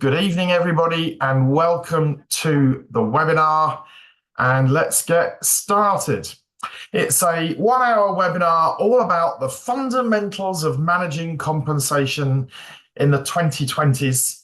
Good evening, everybody, and welcome to the webinar. And let's get started. It's a 1-hour webinar all about the fundamentals of managing compensation in the 2020s.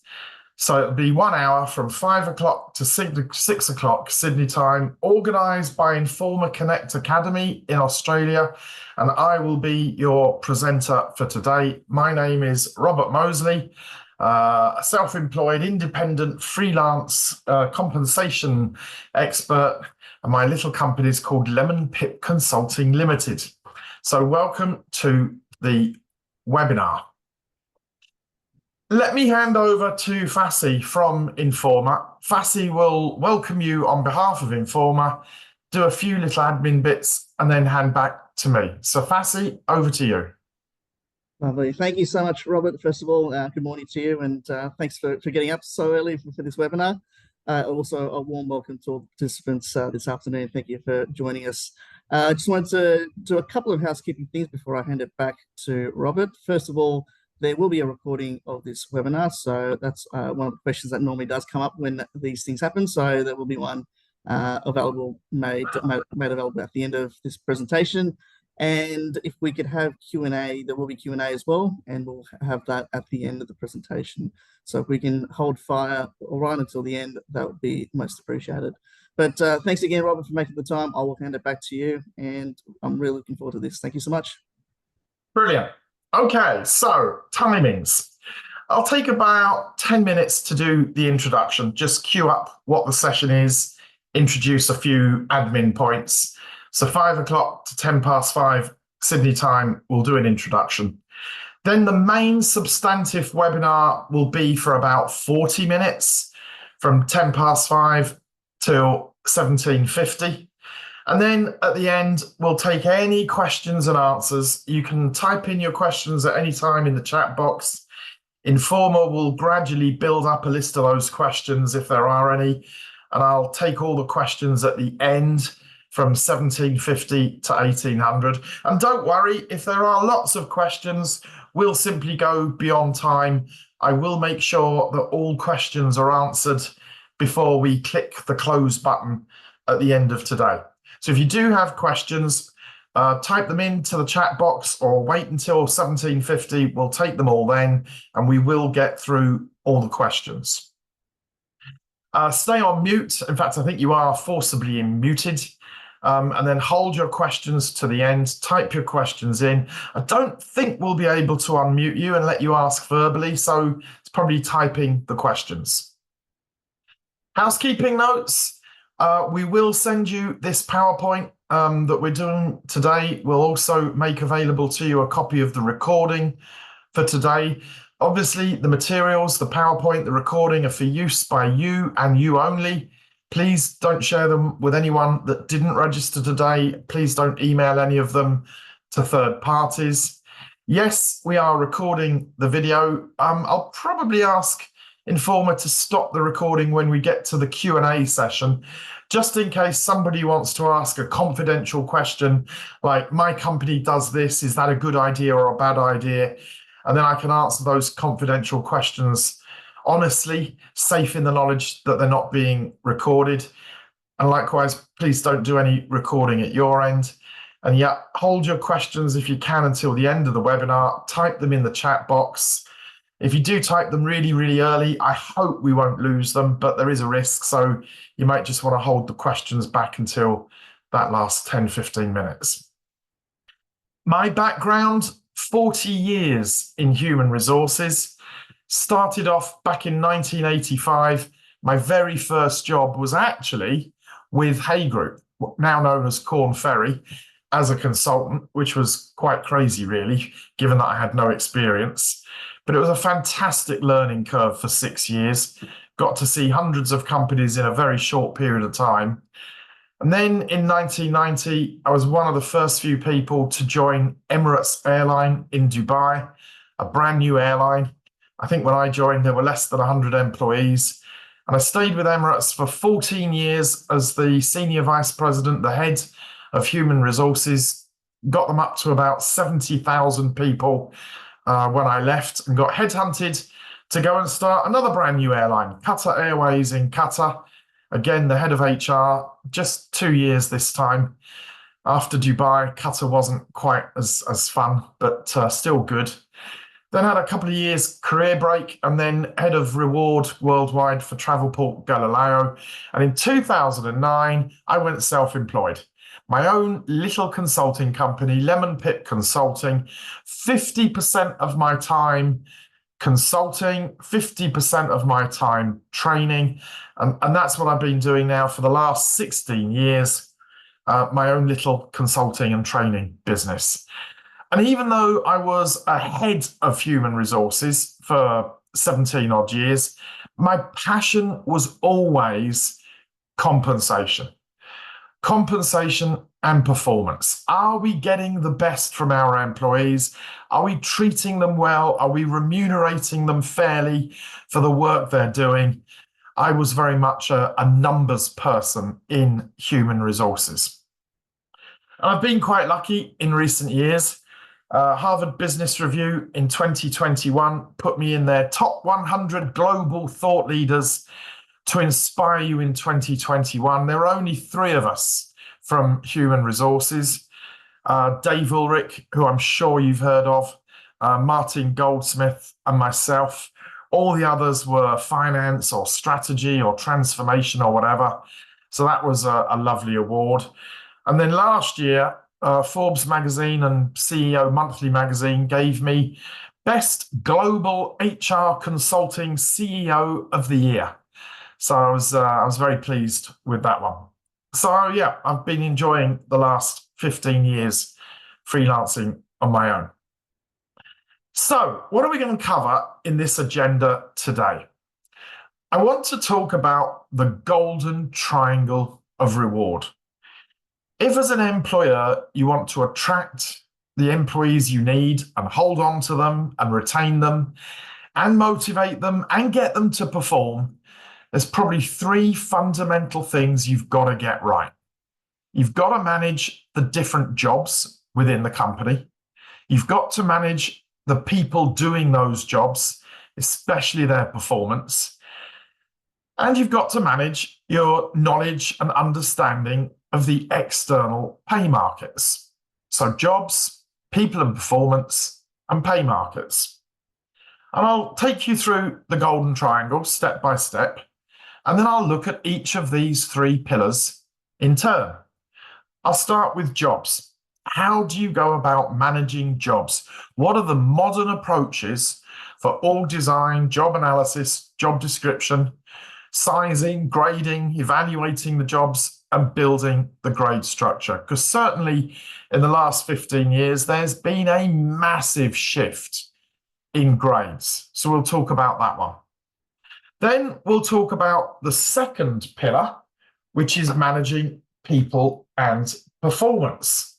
So it'll be 1 hour from 5 o'clock to 6 o'clock Sydney time, organised by Informa Connect Academy in Australia. And I will be your presenter for today. My name is Robert Mosley, a self-employed, independent, freelance compensation expert. And my little company is called Lemon Pip Consulting Limited. So welcome to the webinar. Let me hand over to Fassi from Informa. Fassi will welcome you on behalf of Informa, do a few little admin bits, and then hand back to me. So Fassi, over to you. Lovely. Thank you so much, Robert. First of all, good morning to you, and thanks for getting up so early for this webinar. Also, a warm welcome to all participants this afternoon. Thank you for joining us. I just wanted to do a couple of housekeeping things before I hand it back to Robert. First of all, there will be a recording of this webinar, so that's one of the questions that normally does come up when these things happen. So there will be one available, made available at the end of this presentation. And if we could have Q&A, there will be Q&A as well, and we'll have that at the end of the presentation. So if we can hold fire right until the end, that would be most appreciated. But thanks again, Robert, for making the time. I will hand it back to you, and I'm really looking forward to this. Thank you so much. Brilliant. Okay, so timings. I'll take about 10 minutes to do the introduction, just queue up what the session is, introduce a few admin points. So 5 o'clock to 10 past 5 Sydney time, we'll do an introduction. Then the main substantive webinar will be for about 40 minutes, from 10 past 5 till 17:50. And then at the end, we'll take any questions and answers. You can type in your questions at any time in the chat box. Informa will gradually build up a list of those questions if there are any, and I'll take all the questions at the end from 1750 to 1800. And don't worry, if there are lots of questions, we'll simply go beyond time. I will make sure that all questions are answered before we click the close button at the end of today. So if you do have questions, type them into the chat box or wait until 1750. We'll take them all then, and we will get through all the questions. Stay on mute. In fact, I think you are forcibly muted. And then hold your questions to the end, type your questions in. I don't think we'll be able to unmute you and let you ask verbally, so it's probably typing the questions. Housekeeping notes. We will send you this PowerPoint that we're doing today. We'll also make available to you a copy of the recording for today. Obviously, the materials, the PowerPoint, the recording are for use by you and you only. Please don't share them with anyone that didn't register today. Please don't email any of them to third parties. Yes, we are recording the video. I'll probably ask Informa to stop the recording when we get to the Q&A session, just in case somebody wants to ask a confidential question, like, my company does this, is that a good idea or a bad idea? And then I can answer those confidential questions honestly, safe in the knowledge that they're not being recorded. And likewise, please don't do any recording at your end. And yeah, hold your questions if you can until the end of the webinar. Type them in the chat box. If you do type them really, really early, I hope we won't lose them, but there is a risk. So you might just want to hold the questions back until that last 10, 15 minutes. My background, 40 years in human resources. Started off back in 1985. My very first job was actually with Hay Group, now known as Corn Ferry, as a consultant, which was quite crazy, really, given that I had no experience. But it was a fantastic learning curve for 6 years. Got to see hundreds of companies in a very short period of time. And then in 1990, I was one of the first few people to join Emirates Airline in Dubai, a brand new airline. I think when I joined, there were less than 100 employees. And I stayed with Emirates for 14 years as the senior vice president, the head of human resources, got them up to about 70,000 people when I left, and got headhunted to go and start another brand new airline, Qatar Airways in Qatar. Again, the head of HR, just 2 years this time. After Dubai, Qatar wasn't quite as fun, but still good. Then had a couple of years career break and then head of reward worldwide for Travelport Galileo. And in 2009, I went self-employed. My own little consulting company, Lemon Pip Consulting, 50% of my time consulting, 50% of my time training. And that's what I've been doing now for the last 16 years, my own little consulting and training business. And even though I was a head of human resources for 17 odd years, my passion was always compensation. Compensation and performance. Are we getting the best from our employees? Are we treating them well? Are we remunerating them fairly for the work they're doing? I was very much a numbers person in human resources. And I've been quite lucky in recent years. Harvard Business Review in 2021 put me in their top 100 global thought leaders to inspire you in 2021. There are only 3 of us from human resources. Dave Ulrich, who I'm sure you've heard of, Martin Goldsmith, and myself. All the others were finance or strategy or transformation or whatever. So that was a lovely award. And then last year, Forbes magazine and CEO Monthly magazine gave me Best Global HR Consulting CEO of the Year. So I was very pleased with that one. So yeah, I've been enjoying the last 15 years freelancing on my own. So what are we going to cover in this agenda today? I want to talk about the golden triangle of reward. If as an employer, you want to attract the employees you need and hold on to them and retain them and motivate them and get them to perform, there's probably 3 fundamental things you've got to get right. You've got to manage the different jobs within the company. You've got to manage the people doing those jobs, especially their performance. And you've got to manage your knowledge and understanding of the external pay markets. So jobs, people and performance, and pay markets. And I'll take you through the golden triangle step by step, and then I'll look at each of these 3 pillars in turn. I'll start with jobs. How do you go about managing jobs? What are the modern approaches for org design, job analysis, job description, sizing, grading, evaluating the jobs, and building the grade structure? Because certainly in the last 15 years, there's been a massive shift in grades. So we'll talk about that one. Then we'll talk about the second pillar, which is managing people and performance,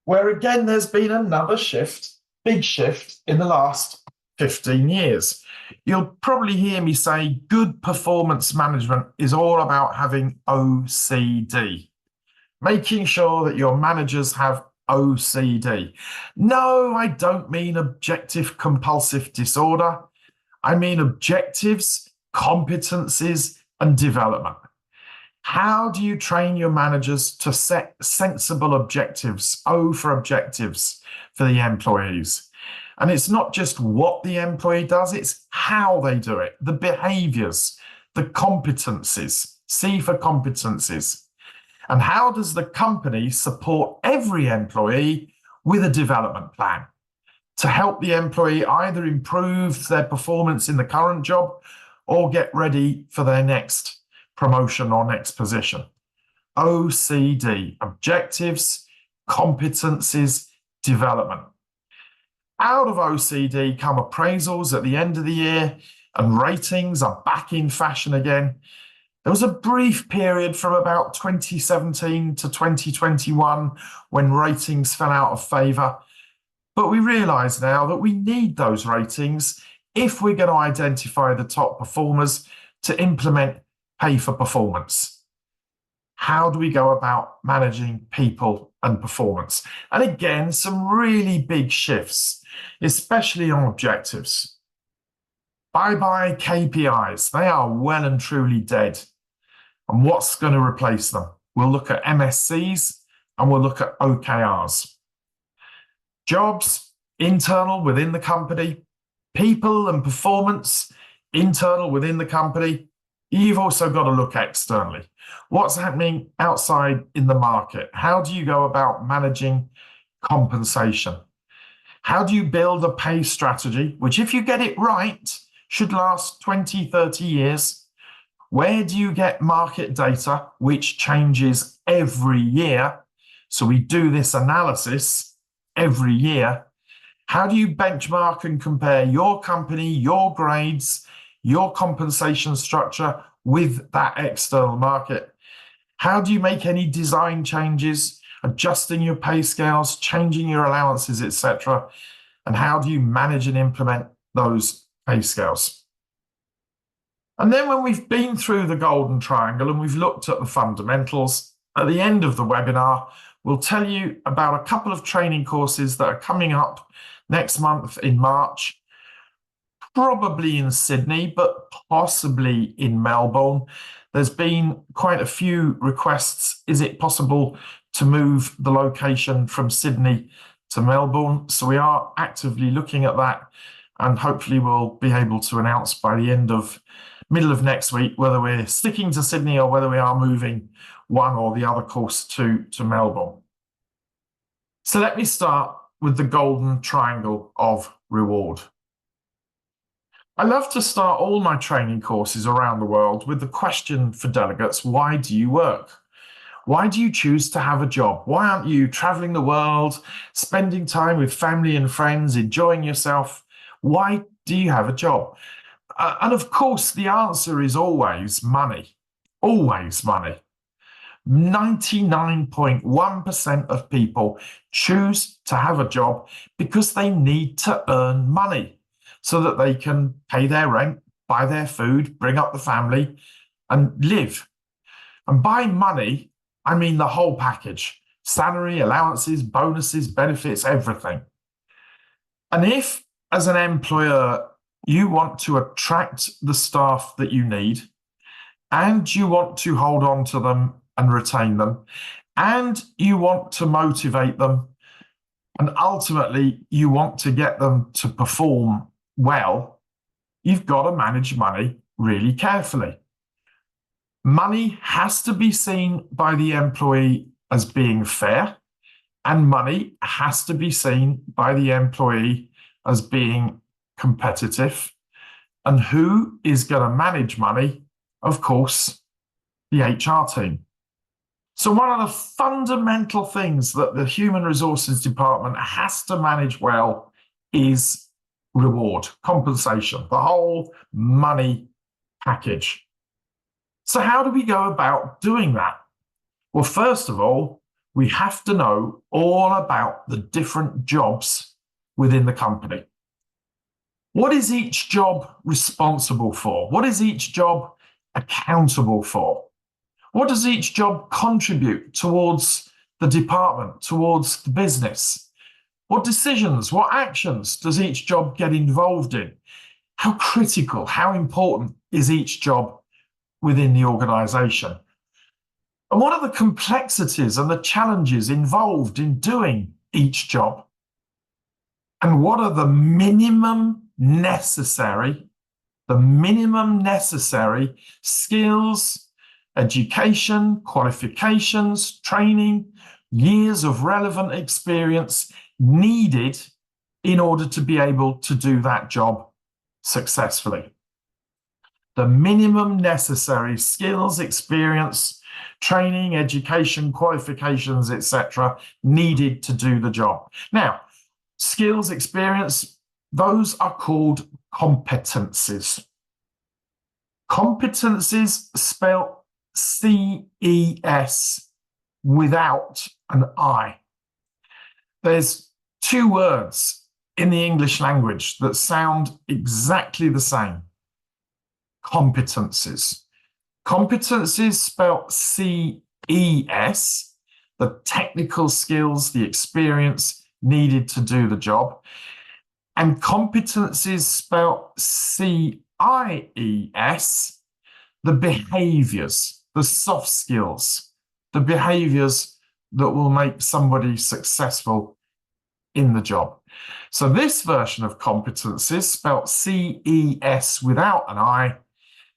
where again, there's been another shift, big shift in the last 15 years. You'll probably hear me say good performance management is all about having OCD, making sure that your managers have OCD. No, I don't mean objective compulsive disorder. I mean objectives, competencies, and development. How do you train your managers to set sensible objectives? O for objectives for the employees. And it's not just what the employee does, it's how they do it, the behaviors, the competencies. C for competencies. And how does the company support every employee with a development plan to help the employee either improve their performance in the current job or get ready for their next promotion or next position? OCD, objectives, competencies, development. Out of OCD come appraisals at the end of the year, and ratings are back in fashion again. There was a brief period from about 2017 to 2021 when ratings fell out of favour. But we realise now that we need those ratings if we're going to identify the top performers to implement pay for performance. How do we go about managing people and performance? And again, some really big shifts, especially on objectives. Bye-bye KPIs. They are well and truly dead. And what's going to replace them? We'll look at MSCs and we'll look at OKRs. Jobs, internal within the company, people and performance, internal within the company. You've also got to look externally. What's happening outside in the market? How do you go about managing compensation? How do you build a pay strategy, which if you get it right, should last 20, 30 years? Where do you get market data, which changes every year? So we do this analysis every year. How do you benchmark and compare your company, your grades, your compensation structure with that external market? How do you make any design changes, adjusting your pay scales, changing your allowances, etc.? And how do you manage and implement those pay scales? And then when we've been through the golden triangle and we've looked at the fundamentals, at the end of the webinar, we'll tell you about a couple of training courses that are coming up next month in March, probably in Sydney, but possibly in Melbourne. There's been quite a few requests. Is it possible to move the location from Sydney to Melbourne? So we are actively looking at that, and hopefully we'll be able to announce by the middle of next week whether we're sticking to Sydney or whether we are moving one or the other course to Melbourne. So let me start with the golden triangle of reward. I love to start all my training courses around the world with the question for delegates: why do you work? Why do you choose to have a job? Why aren't you traveling the world, spending time with family and friends, enjoying yourself? Why do you have a job? And of course, the answer is always money. Always money. 99.1% of people choose to have a job because they need to earn money so that they can pay their rent, buy their food, bring up the family, and live. And by money, I mean the whole package: salary, allowances, bonuses, benefits, everything. And if, as an employer, you want to attract the staff that you need, and you want to hold on to them and retain them, and you want to motivate them, and ultimately you want to get them to perform well, you've got to manage money really carefully. Money has to be seen by the employee as being fair, and money has to be seen by the employee as being competitive. And who is going to manage money? Of course, the HR team. So one of the fundamental things that the Human Resources Department has to manage well is reward, compensation, the whole money package. So how do we go about doing that? Well, first of all, we have to know all about the different jobs within the company. What is each job responsible for? What is each job accountable for? What does each job contribute towards the department, towards the business? What decisions, what actions does each job get involved in? How critical, how important is each job within the organization? And what are the complexities and the challenges involved in doing each job? And what are the minimum necessary skills, education, qualifications, training, years of relevant experience needed in order to be able to do that job successfully? The minimum necessary skills, experience, training, education, qualifications, etc., needed to do the job. Now, skills, experience, those are called competencies. Competencies spelled C-E-S without an I. There's two words in the English language that sound exactly the same. Competencies. Competencies spelled C-E-S, the technical skills, the experience needed to do the job. And competencies spelled C-O-M-P-E-tencies IES, the behaviors, the soft skills, the behaviors that will make somebody successful in the job. So this version of competencies, spelt CES without an I,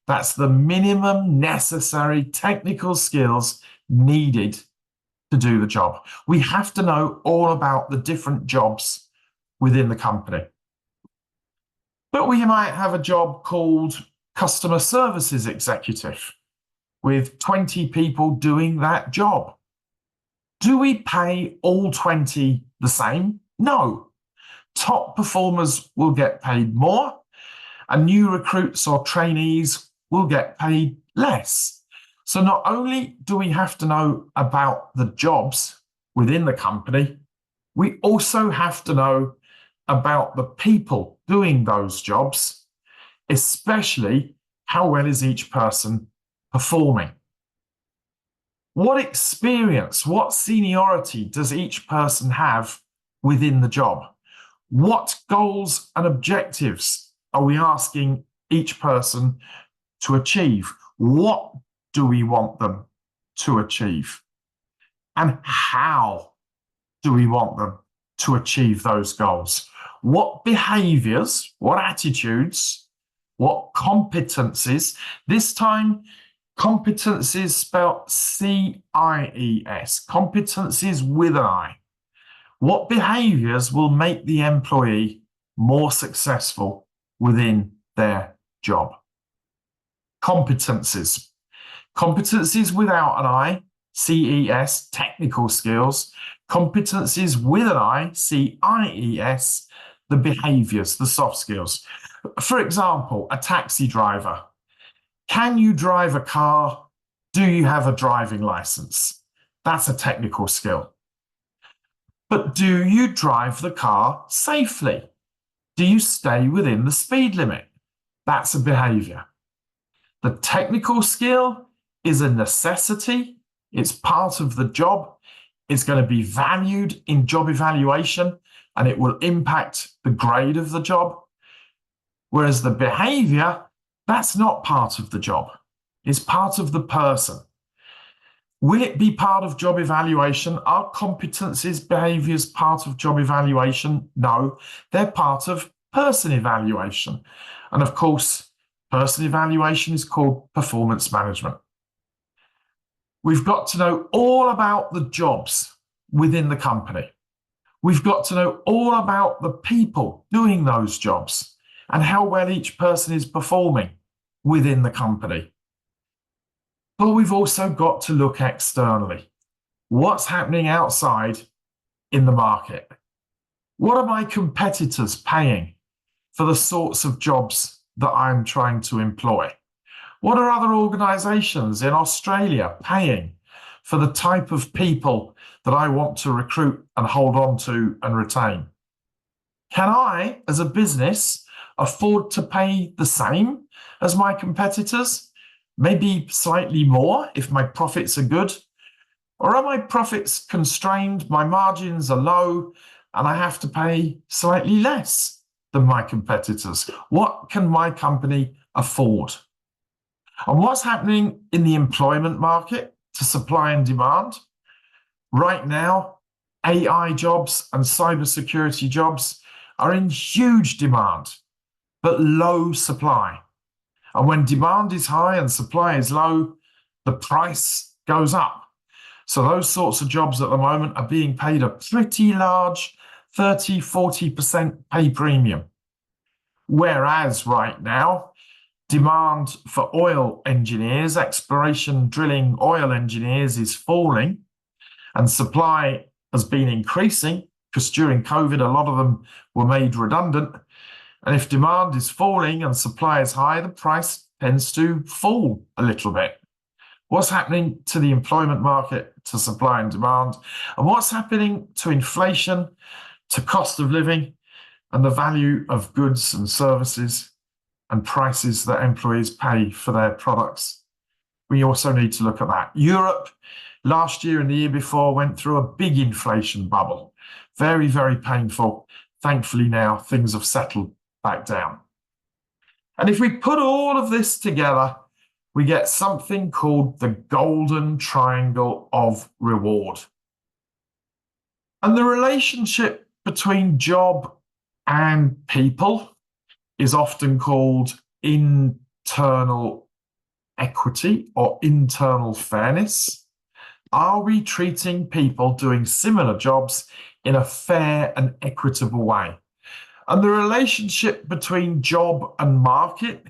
that's the minimum necessary technical skills needed to do the job. We have to know all about the different jobs within the company. But we might have a job called customer services executive with 20 people doing that job. Do we pay all 20 the same? No. Top performers will get paid more, and new recruits or trainees will get paid less. So not only do we have to know about the jobs within the company, we also have to know about the people doing those jobs, especially how well is each person performing. What experience, what seniority does each person have within the job? What goals and objectives are we asking each person to achieve? What do we want them to achieve? And how do we want them to achieve those goals? What behaviors, what attitudes, what competencies, this time competencies spelled CIES, competencies with an I. What behaviors will make the employee more successful within their job? Competencies. Competencies without an I, CES, technical skills. Competencies with an I, CIES, the behaviors, the soft skills. For example, a taxi driver. Can you drive a car? Do you have a driving license? That's a technical skill. But do you drive the car safely? Do you stay within the speed limit? That's a behavior. The technical skill is a necessity. It's part of the job. It's going to be valued in job evaluation, and it will impact the grade of the job. Whereas the behavior, that's not part of the job. It's part of the person. Will it be part of job evaluation? Are competencies, behaviors part of job evaluation? No, they're part of person evaluation. And of course, person evaluation is called performance management. We've got to know all about the jobs within the company. We've got to know all about the people doing those jobs and how well each person is performing within the company. But we've also got to look externally. What's happening outside in the market? What are my competitors paying for the sorts of jobs that I'm trying to employ? What are other organizations in Australia paying for the type of people that I want to recruit and hold on to and retain? Can I, as a business, afford to pay the same as my competitors? Maybe slightly more if my profits are good? Or are my profits constrained, my margins are low, and I have to pay slightly less than my competitors? What can my company afford? And what's happening in the employment market to supply and demand? Right now, AI jobs and cybersecurity jobs are in huge demand, but low supply. And when demand is high and supply is low, the price goes up. So those sorts of jobs at the moment are being paid a pretty large 30, 40% pay premium. Whereas right now, demand for oil engineers, exploration, drilling oil engineers is falling, and supply has been increasing because during COVID, a lot of them were made redundant. And if demand is falling and supply is high, the price tends to fall a little bit. What's happening to the employment market, to supply and demand? And what's happening to inflation, to cost of living, and the value of goods and services and prices that employees pay for their products? We also need to look at that. Europe, last year and the year before, went through a big inflation bubble. Very, very painful. Thankfully now things have settled back down. And if we put all of this together, we get something called the golden triangle of reward. And the relationship between job and people is often called internal equity or internal fairness. Are we treating people doing similar jobs in a fair and equitable way? And the relationship between job and market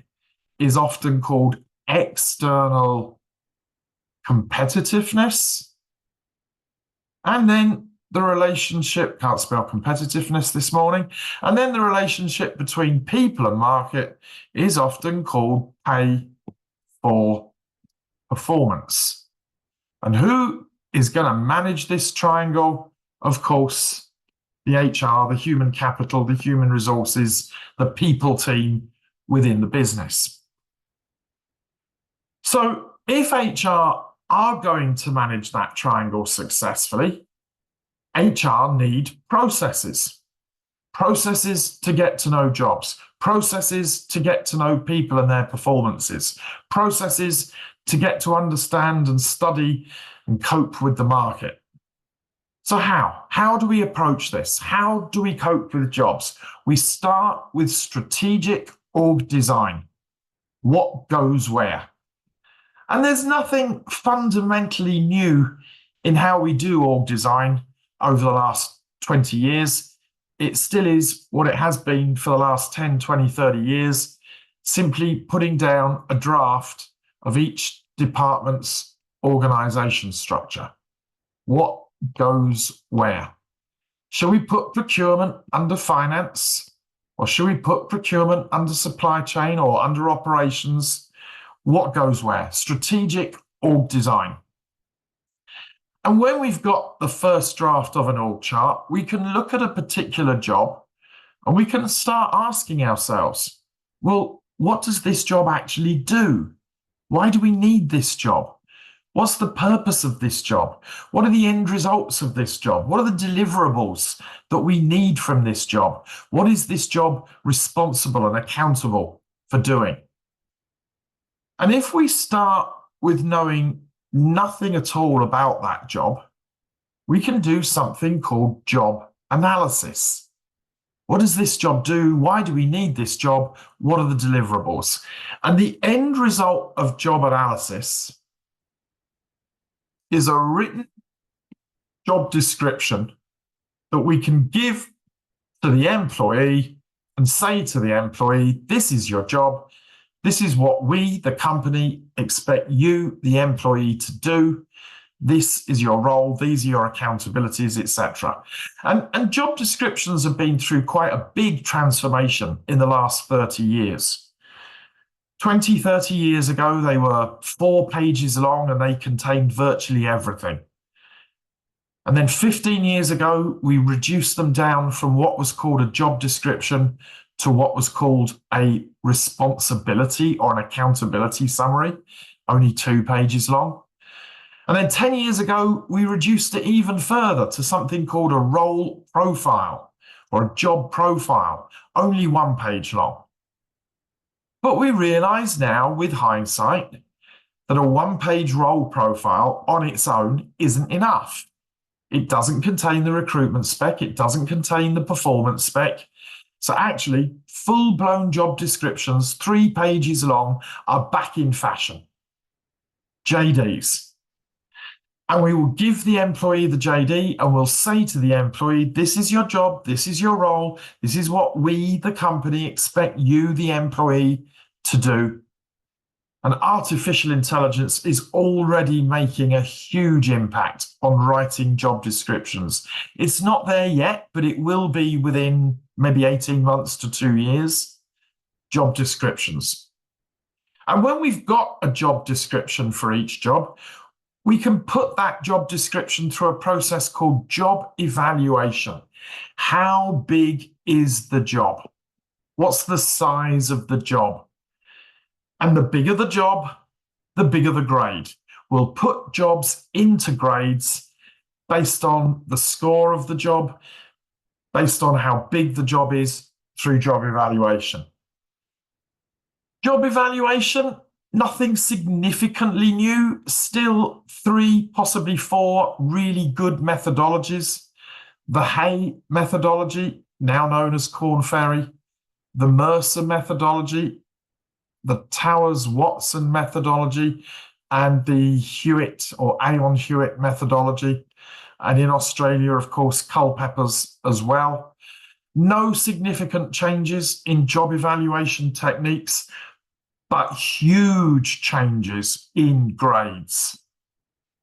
is often called external competitiveness. And then the relationship, can't spell competitiveness this morning, and then the relationship between people and market is often called pay for performance. And who is going to manage this triangle? Of course, the HR, the human capital, the human resources, the people team within the business. So if HR are going to manage that triangle successfully, HR need processes. Processes to get to know jobs, processes to get to know people and their performances, processes to get to understand and study and cope with the market. So how do we approach this? How do we cope with jobs? We start with strategic org design. What goes where? And there's nothing fundamentally new in how we do org design over the last 20 years. It still is what it has been for the last 10, 20, 30 years, simply putting down a draft of each department's organization structure. What goes where? Shall we put procurement under finance? Or should we put procurement under supply chain or under operations? What goes where? Strategic org design. And when we've got the first draft of an org chart, we can look at a particular job and we can start asking ourselves, well, what does this job actually do? Why do we need this job? What's the purpose of this job? What are the end results of this job? What are the deliverables that we need from this job? What is this job responsible and accountable for doing? And if we start with knowing nothing at all about that job, we can do something called job analysis. What does this job do? Why do we need this job? What are the deliverables? And the end result of job analysis is a written job description that we can give to the employee and say to the employee, this is your job. This is what we, the company, expect you, the employee, to do. This is your role. These are your accountabilities, etc. And job descriptions have been through quite a big transformation in the last 30 years. 20, 30 years ago, they were 4 pages long and they contained virtually everything. And then 15 years ago, we reduced them down from what was called a job description to what was called a responsibility or an accountability summary, only 2 pages long. And then 10 years ago, we reduced it even further to something called a role profile or a job profile, only 1 page long. But we realize now with hindsight that a 1-page role profile on its own isn't enough. It doesn't contain the recruitment spec. It doesn't contain the performance spec. So actually, full-blown job descriptions, 3 pages long, are back in fashion. JDs. And we will give the employee the JD and we'll say to the employee, this is your job, this is your role, this is what we, the company, expect you, the employee, to do. And artificial intelligence is already making a huge impact on writing job descriptions. It's not there yet, but it will be within maybe 18 months to 2 years, job descriptions. And when we've got a job description for each job, we can put that job description through a process called job evaluation. How big is the job? What's the size of the job? And the bigger the job, the bigger the grade. We'll put jobs into grades based on the score of the job, based on how big the job is through job evaluation. Job evaluation, nothing significantly new. Still 3, possibly 4 really good methodologies. The Hay methodology, now known as Korn Ferry, the Mercer methodology, the Towers-Watson methodology, and the Hewitt or Aon Hewitt methodology. And in Australia, of course, Culpepper's as well. No significant changes in job evaluation techniques, but huge changes in grades.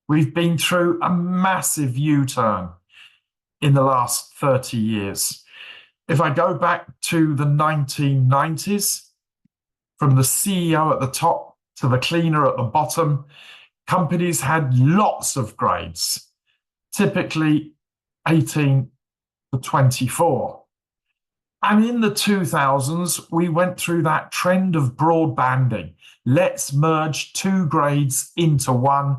We've been through a massive U-turn in the last 30 years. If I go back to the 1990s, from the CEO at the top to the cleaner at the bottom, companies had lots of grades, typically 18 to 24. And in the 2000s, we went through that trend of broadbanding. Let's merge 2 grades into 1.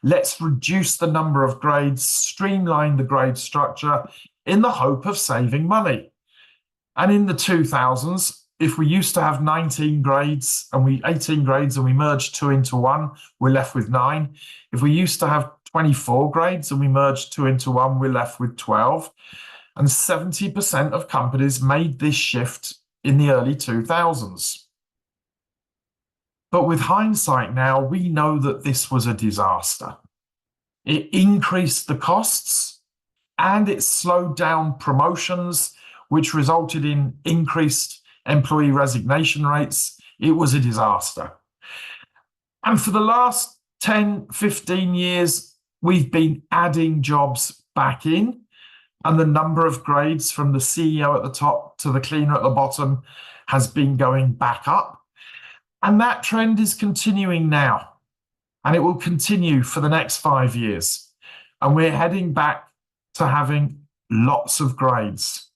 Let's reduce the number of grades, streamline the grade structure in the hope of saving money. And in the 2000s, if we used to have 18 grades and we merged 2 into 1, we're left with 9. If we used to have 24 grades and we merged 2 into 1, we're left with 12. And 70% of companies made this shift in the early 2000s. But with hindsight now, we know that this was a disaster. It increased the costs and it slowed down promotions, which resulted in increased employee resignation rates. It was a disaster. And for the last 10, 15 years, we've been adding jobs back in, and the number of grades from the CEO at the top to the cleaner at the bottom has been going back up. And that trend is continuing now, and it will continue for the next 5 years. And we're heading back to having lots of grades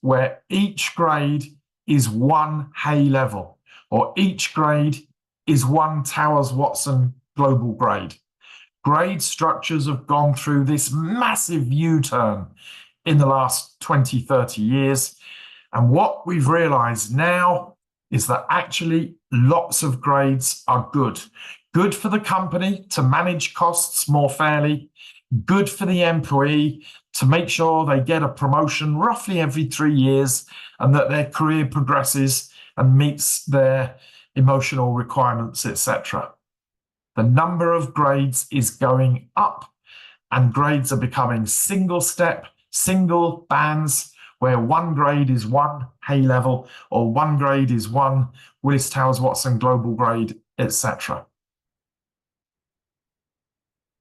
where each grade is 1 Hay level, or each grade is 1 Towers-Watson global grade. Grade structures have gone through this massive U-turn in the last 20, 30 years. And what we've realized now is that actually lots of grades are good. Good for the company to manage costs more fairly, good for the employee to make sure they get a promotion roughly every 3 years and that their career progresses and meets their emotional requirements, etc. The number of grades is going up, and grades are becoming single step, single bands, where 1 grade is 1 Hay level, or 1 grade is 1 Willis Towers Watson global grade, etc.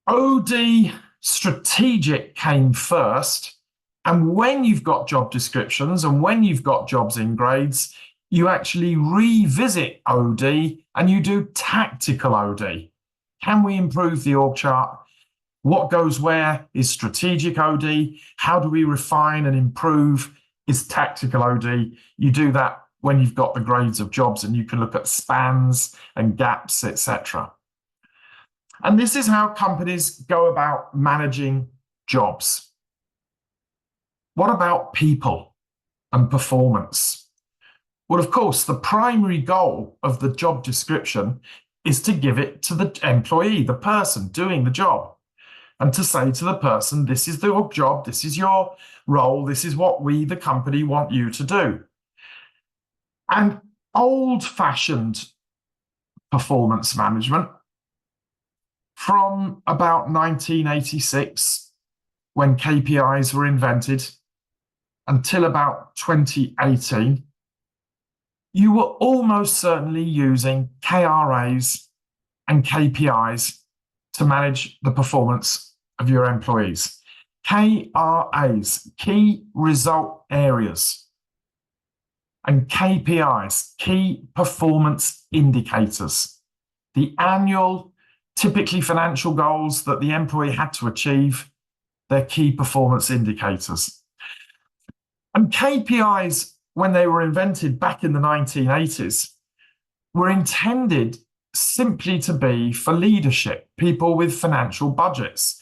OD strategic came first, and when you've got job descriptions and when you've got jobs in grades, you actually revisit OD and you do tactical OD. Can we improve the org chart? What goes where is strategic OD? How do we refine and improve is tactical OD? You do that when you've got the grades of jobs and you can look at spans and gaps, etc. And this is how companies go about managing jobs. What about people and performance? Well, of course, the primary goal of the job description is to give it to the employee, the person doing the job, and to say to the person, this is the job, this is your role, this is what we, the company, want you to do. And old-fashioned performance management from about 1986, when KPIs were invented, until about 2018, you were almost certainly using KRAs and KPIs to manage the performance of your employees. KRAs, key result areas, and KPIs, key performance indicators, the annual, typically financial goals that the employee had to achieve, their key performance indicators. And KPIs, when they were invented back in the 1980s, were intended simply to be for leadership, people with financial budgets.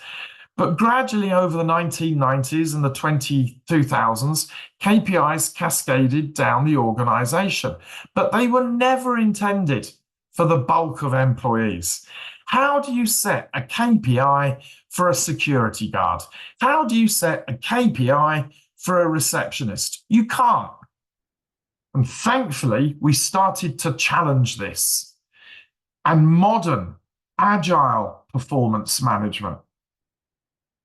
But gradually over the 1990s and the 2000s, KPIs cascaded down the organization, but they were never intended for the bulk of employees. How do you set a KPI for a security guard? How do you set a KPI for a receptionist? You can't. And thankfully, we started to challenge this. And modern, agile performance management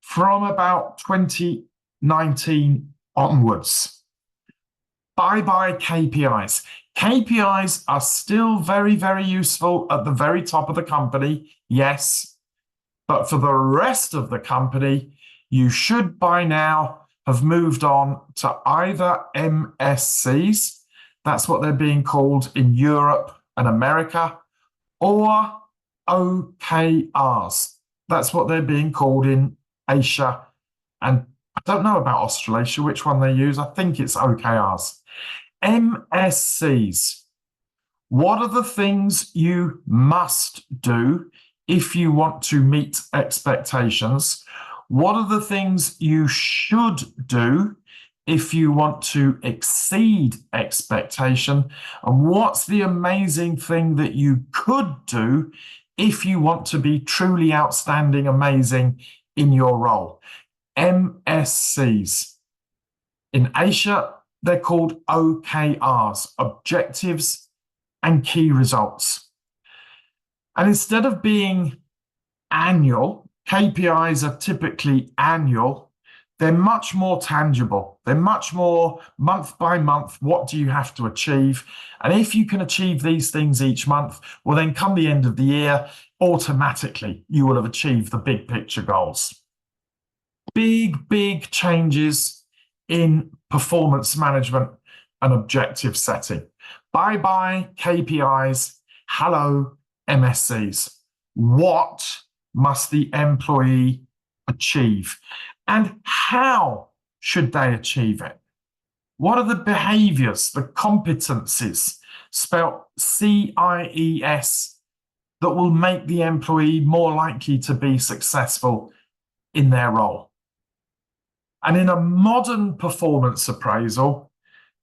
from about 2019 onwards. Bye-bye KPIs. KPIs are still very, very useful at the very top of the company, yes. But for the rest of the company, you should by now have moved on to either MSCs, that's what they're being called in Europe and America, or OKRs, that's what they're being called in Asia, and I don't know about Australasia, which one they use. I think it's OKRs. MSCs. What are the things you must do if you want to meet expectations? What are the things you should do if you want to exceed expectation? And what's the amazing thing that you could do if you want to be truly outstanding, amazing in your role? MSCs. In Asia, they're called OKRs, objectives and key results. And instead of being annual, KPIs are typically annual, they're much more tangible. They're much more month by month. What do you have to achieve? And if you can achieve these things each month, well, then come the end of the year, automatically you will have achieved the big picture goals. Big, big changes in performance management and objective setting. Bye-bye KPIs, hello MSCs. What must the employee achieve? And how should they achieve it? What are the behaviors, the competencies, spelled CIES, that will make the employee more likely to be successful in their role? And in a modern performance appraisal,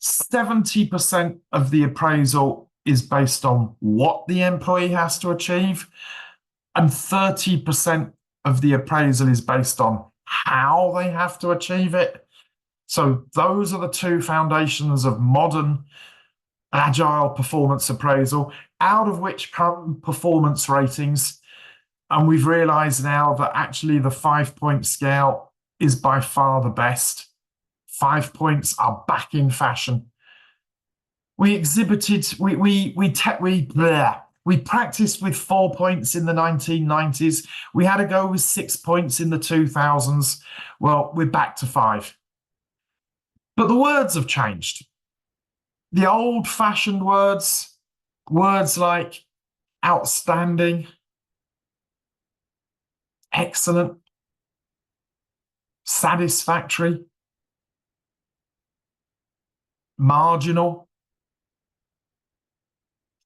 70% of the appraisal is based on what the employee has to achieve, and 30% of the appraisal is based on how they have to achieve it. So those are the two foundations of modern agile performance appraisal, out of which come performance ratings. And we've realized now that actually the 5-point scale is by far the best. 5 points are back in fashion. We practiced with 4 points in the 1990s. We had to go with 6 points in the 2000s. Well, we're back to 5. But the words have changed. The old-fashioned words like outstanding, excellent, satisfactory, marginal,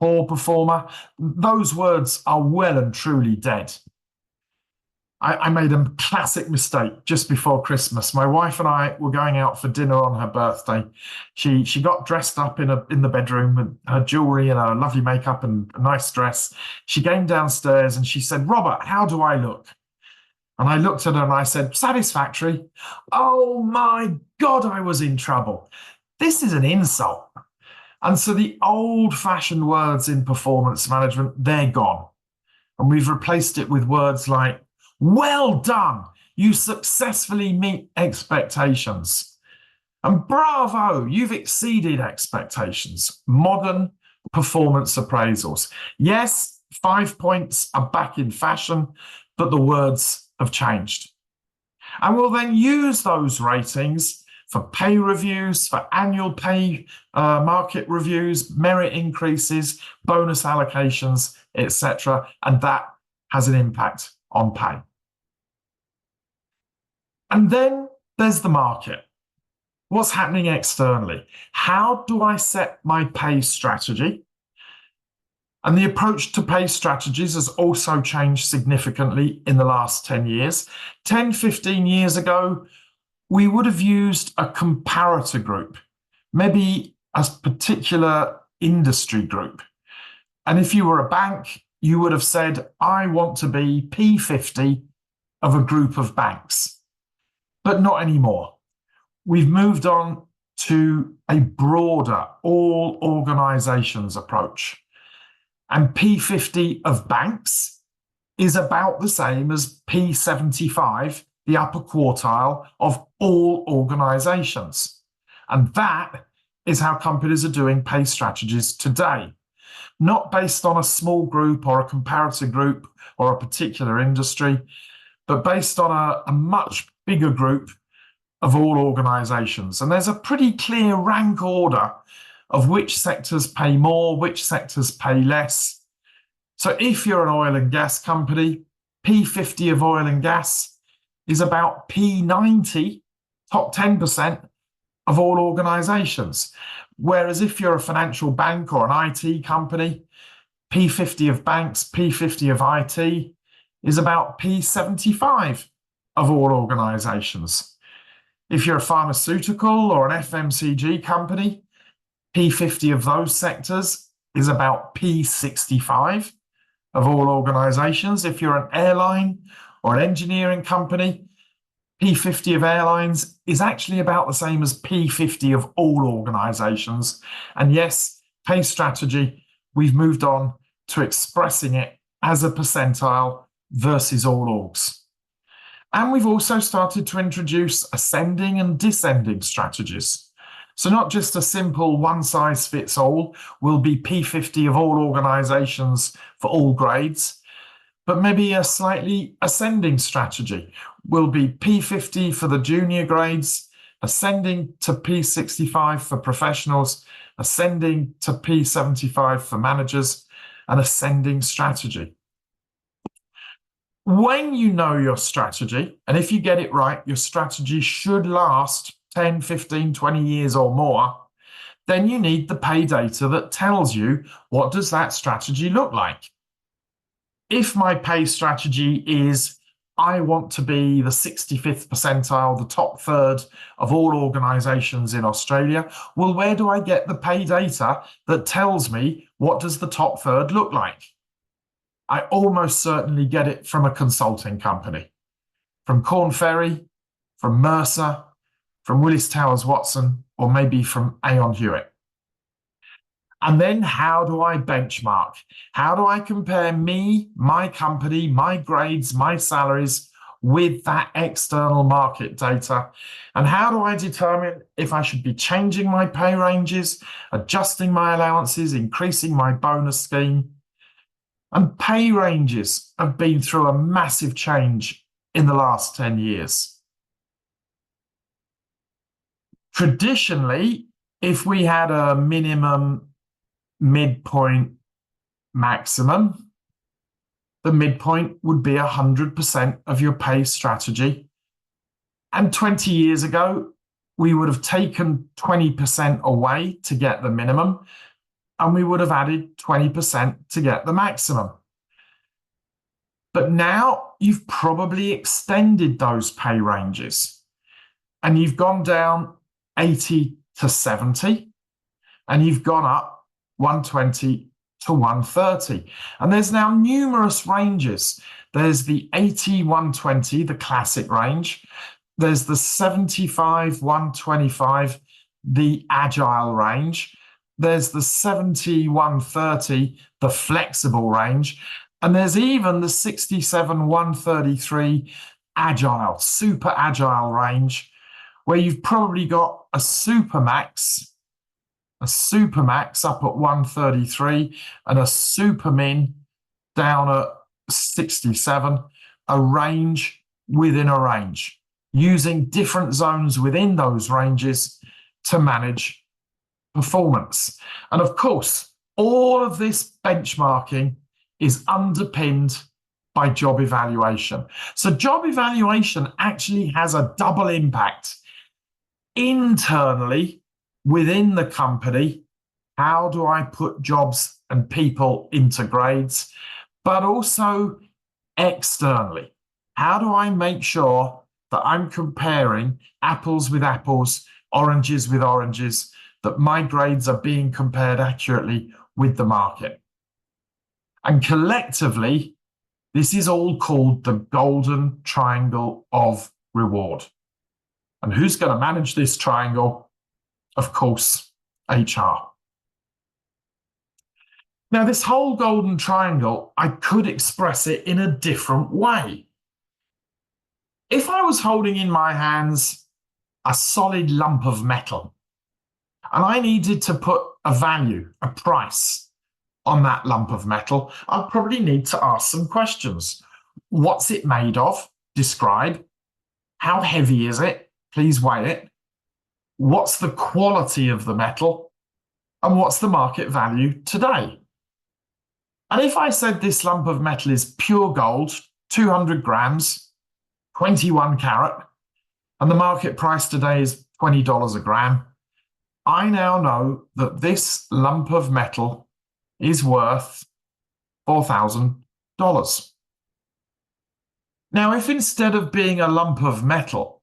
poor performer, those words are well and truly dead. I made a classic mistake just before Christmas. My wife and I were going out for dinner on her birthday. She got dressed up in the bedroom with her jewelry and her lovely makeup and a nice dress. She came downstairs and she said, "Robert, how do I look?" And I looked at her and I said, "Satisfactory." Oh my God, I was in trouble. This is an insult. And so the old-fashioned words in performance management, they're gone. And we've replaced it with words like, "Well done, you successfully meet expectations." And bravo, you've exceeded expectations. Modern performance appraisals. Yes, 5 points are back in fashion, but the words have changed. And we'll then use those ratings for pay reviews, for annual pay market reviews, merit increases, bonus allocations, etc. And that has an impact on pay. And then there's the market. What's happening externally? How do I set my pay strategy? And the approach to pay strategies has also changed significantly in the last 10 years. 10, 15 years ago, we would have used a comparator group, maybe a particular industry group. And if you were a bank, you would have said, I want to be P50 of a group of banks, but not anymore. We've moved on to a broader all organizations approach. And P50 of banks is about the same as P75, the upper quartile of all organizations. And that is how companies are doing pay strategies today. Not based on a small group or a comparator group or a particular industry, but based on a much bigger group of all organizations. And there's a pretty clear rank order of which sectors pay more, which sectors pay less. So if you're an oil and gas company, P50 of oil and gas is about P90, top 10% of all organizations. Whereas if you're a financial bank or an IT company, P50 of banks, P50 of IT is about P75 of all organizations. If you're a pharmaceutical or an FMCG company, P50 of those sectors is about P65 of all organizations. If you're an airline or an engineering company, P50 of airlines is actually about the same as P50 of all organizations. And yes, pay strategy, we've moved on to expressing it as a percentile versus all orgs. And we've also started to introduce ascending and descending strategies. So not just a simple one size fits all will be P50 of all organizations for all grades, but maybe a slightly ascending strategy will be P50 for the junior grades, ascending to P65 for professionals, ascending to P75 for managers, an ascending strategy. When you know your strategy, and if you get it right, your strategy should last 10, 15, 20 years or more, then you need the pay data that tells you what does that strategy look like. If my pay strategy is I want to be the 65th percentile, the top third of all organizations in Australia, well, where do I get the pay data that tells me what does the top third look like? I almost certainly get it from a consulting company, from Korn Ferry, from Mercer, from Willis Towers Watson, or maybe from Aon Hewitt. And then how do I benchmark? How do I compare me, my company, my grades, my salaries with that external market data? And how do I determine if I should be changing my pay ranges, adjusting my allowances, increasing my bonus scheme? And pay ranges have been through a massive change in the last 10 years. Traditionally, if we had a minimum, midpoint, maximum, the midpoint would be 100% of your pay strategy. And 20 years ago, we would have taken 20% away to get the minimum, and we would have added 20% to get the maximum. But now you've probably extended those pay ranges, and you've gone down 80 to 70, and you've gone up 120 to 130. And there's now numerous ranges. There's the 80, 120, the classic range. There's the 75, 125, the agile range. There's the 70, 130, the flexible range. And there's even the 67, 133 agile, super agile range, where you've probably got a supermax up at 133 and a supermin down at 67, a range within a range, using different zones within those ranges to manage performance. And of course, all of this benchmarking is underpinned by job evaluation. So job evaluation actually has a double impact. Internally, within the company, how do I put jobs and people into grades, but also externally. How do I make sure that I'm comparing apples with apples, oranges with oranges, that my grades are being compared accurately with the market? And collectively, this is all called the golden triangle of reward. And who's going to manage this triangle? Of course, HR. Now, this whole golden triangle, I could express it in a different way. If I was holding in my hands a solid lump of metal, and I needed to put a value, a price on that lump of metal, I'd probably need to ask some questions. What's it made of? Describe. How heavy is it? Please weigh it. What's the quality of the metal? And what's the market value today? And if I said this lump of metal is pure gold, 200 grams, 21 carat, and the market price today is $20 a gram, I now know that this lump of metal is worth $4,000. Now, if instead of being a lump of metal,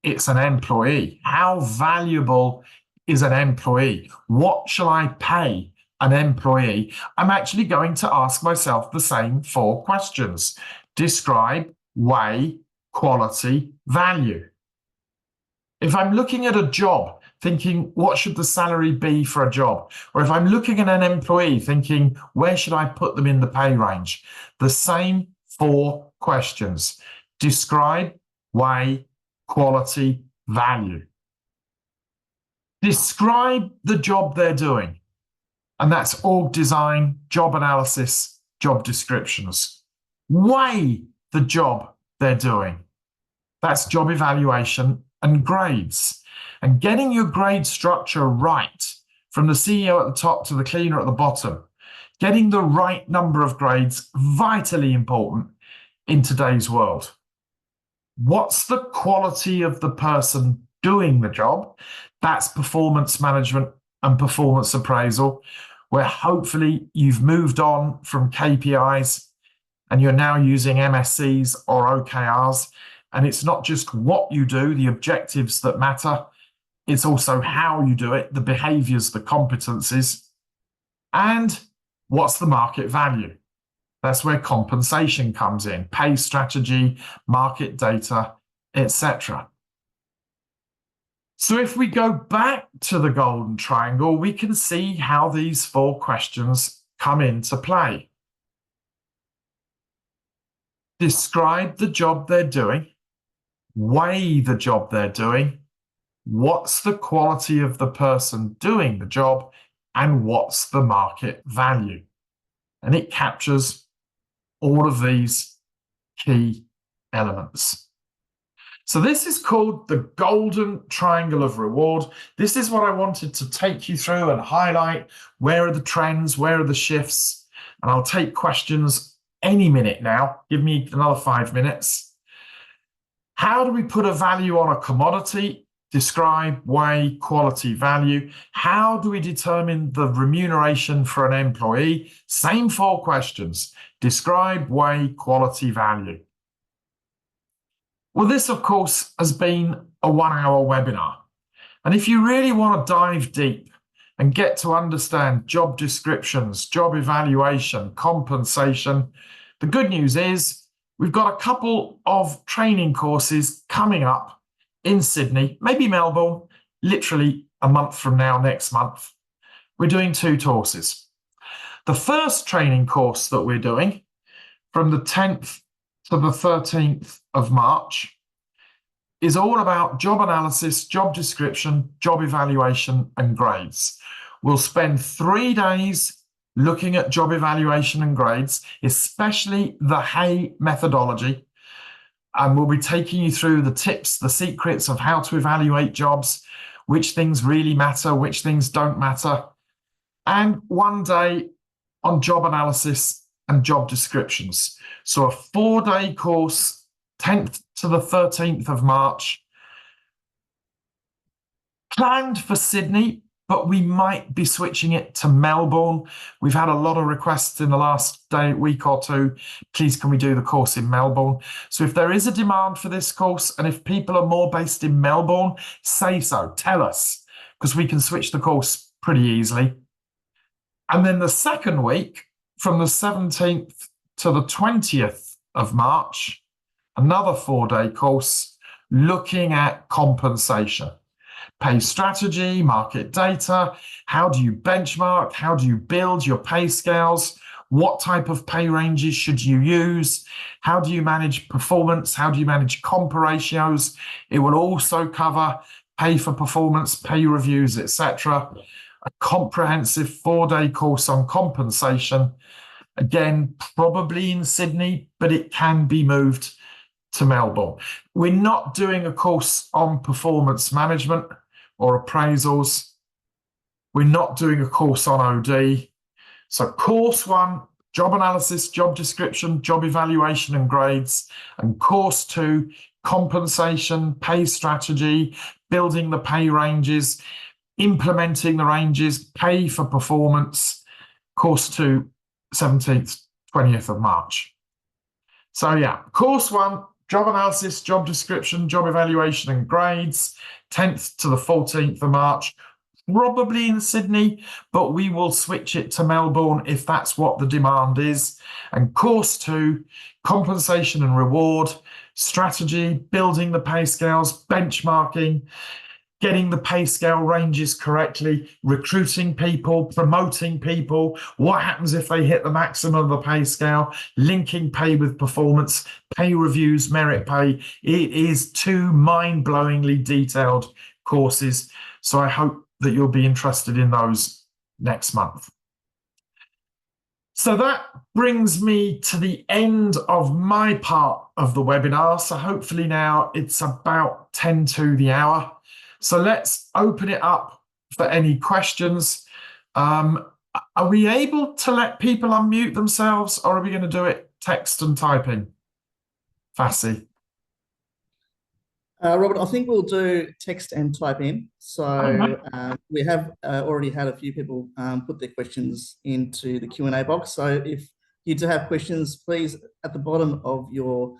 it's an employee, how valuable is an employee? What shall I pay an employee? I'm actually going to ask myself the same 4 questions. Describe, weigh, quality, value. If I'm looking at a job, thinking, what should the salary be for a job? Or if I'm looking at an employee, thinking, where should I put them in the pay range? The same 4 questions. Describe, weigh, quality, value. Describe the job they're doing. And that's org design, job analysis, job descriptions. Weigh the job they're doing. That's job evaluation and grades. And getting your grade structure right, from the CEO at the top to the cleaner at the bottom, getting the right number of grades, vitally important in today's world. What's the quality of the person doing the job? That's performance management and performance appraisal, where hopefully you've moved on from KPIs and you're now using MSCs or OKRs. And it's not just what you do, the objectives that matter. It's also how you do it, the behaviors, the competencies. And what's the market value? That's where compensation comes in, pay strategy, market data, etc. So if we go back to the golden triangle, we can see how these 4 questions come into play. Describe the job they're doing, weigh the job they're doing, what's the quality of the person doing the job, and what's the market value? And it captures all of these key elements. So this is called the golden triangle of reward. This is what I wanted to take you through and highlight. Where are the trends? Where are the shifts? And I'll take questions any minute now. Give me another 5 minutes. How do we put a value on a commodity? Describe, weigh, quality, value. How do we determine the remuneration for an employee? Same 4 questions. Describe, weigh, quality, value. Well, this, of course, has been a 1-hour webinar. And if you really want to dive deep and get to understand job descriptions, job evaluation, compensation, the good news is we've got a couple of training courses coming up in Sydney, maybe Melbourne, literally a month from now, next month. We're doing 2 courses. The first training course that we're doing from the 10th to the 13th of March is all about job analysis, job description, job evaluation, and grades. We'll spend 3 days looking at job evaluation and grades, especially the HAY methodology. And we'll be taking you through the tips, the secrets of how to evaluate jobs, which things really matter, which things don't matter. And 1 day on job analysis and job descriptions. So a 4-day course, 10th to the 13th of March. Planned for Sydney, but we might be switching it to Melbourne. We've had a lot of requests in the last week or two. Please, can we do the course in Melbourne? So if there is a demand for this course, and if people are more based in Melbourne, say so, tell us, because we can switch the course pretty easily. And then the second week, from the 17th to the 20th of March, another 4-day course looking at compensation. Pay strategy, market data, how do you benchmark, how do you build your pay scales, what type of pay ranges should you use, how do you manage performance, how do you manage comp ratios. It will also cover pay for performance, pay reviews, etc. A comprehensive 4-day course on compensation, again, probably in Sydney, but it can be moved to Melbourne. We're not doing a course on performance management or appraisals. We're not doing a course on OD. So course 1, job analysis, job description, job evaluation and grades. And course 2, compensation, pay strategy, building the pay ranges, implementing the ranges, pay for performance. Course 2, 17th, 20th of March. So yeah, course 1, job analysis, job description, job evaluation and grades, 10th to the 14th of March, probably in Sydney, but we will switch it to Melbourne if that's what the demand is. And course 2, compensation and reward, strategy, building the pay scales, benchmarking, getting the pay scale ranges correctly, recruiting people, promoting people, what happens if they hit the maximum of the pay scale, linking pay with performance, pay reviews, merit pay. It is 2 mind-blowingly detailed courses. So I hope that you'll be interested in those next month. So that brings me to the end of my part of the webinar. So hopefully now it's about 10 to the hour. So let's open it up for any questions. Are we able to let people unmute themselves, or are we going to do it text and typing? Fassi. Robert, I think we'll do text and type in. So we have already had a few people put their questions into the Q&A box. So if you do have questions, please, at the bottom of your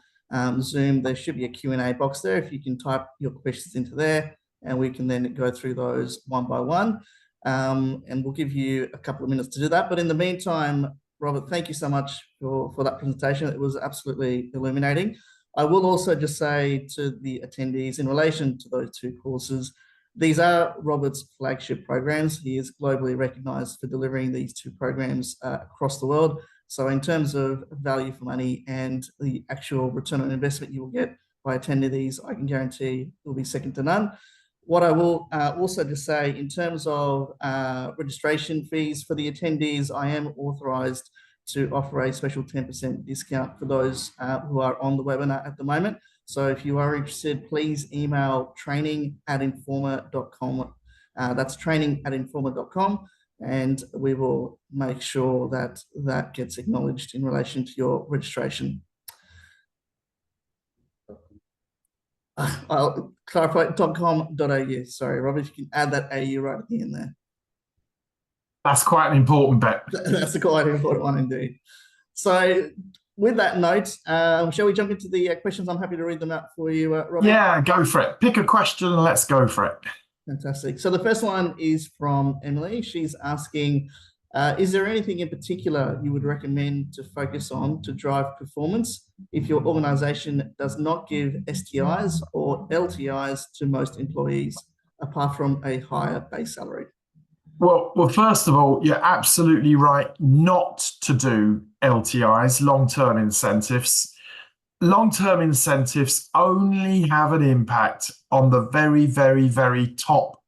Zoom, there should be a Q&A box there. If you can type your questions into there, and we can then go through those one by one. And we'll give you a couple of minutes to do that. But in the meantime, Robert, thank you so much for that presentation. It was absolutely illuminating. I will also just say to the attendees, in relation to those 2 courses, these are Robert's flagship programs. He is globally recognized for delivering these 2 programs across the world. So in terms of value for money and the actual return on investment you will get by attending these, I can guarantee will be second to none. What I will also just say, in terms of registration fees for the attendees, I am authorised to offer a special 10% discount for those who are on the webinar at the moment. So if you are interested, please email training@informa.com. That's training@informa.com, and we will make sure that that gets acknowledged in relation to your registration. I'll clarify .com.au. Sorry, Robert, if you can add that AU right at the end there. That's quite an important bit. That's a quite important one indeed. So with that note, shall we jump into the questions? I'm happy to read them out for you, Robert. Yeah, go for it. Pick a question and let's go for it. Fantastic. So the first one is from Emily. She's asking, is there anything in particular you would recommend to focus on to drive performance if your organization does not give STIs or LTIs to most employees, apart from a higher base salary? Well, first of all, you're absolutely right not to do LTIs, long-term incentives. Long-term incentives only have an impact on the very, very, very top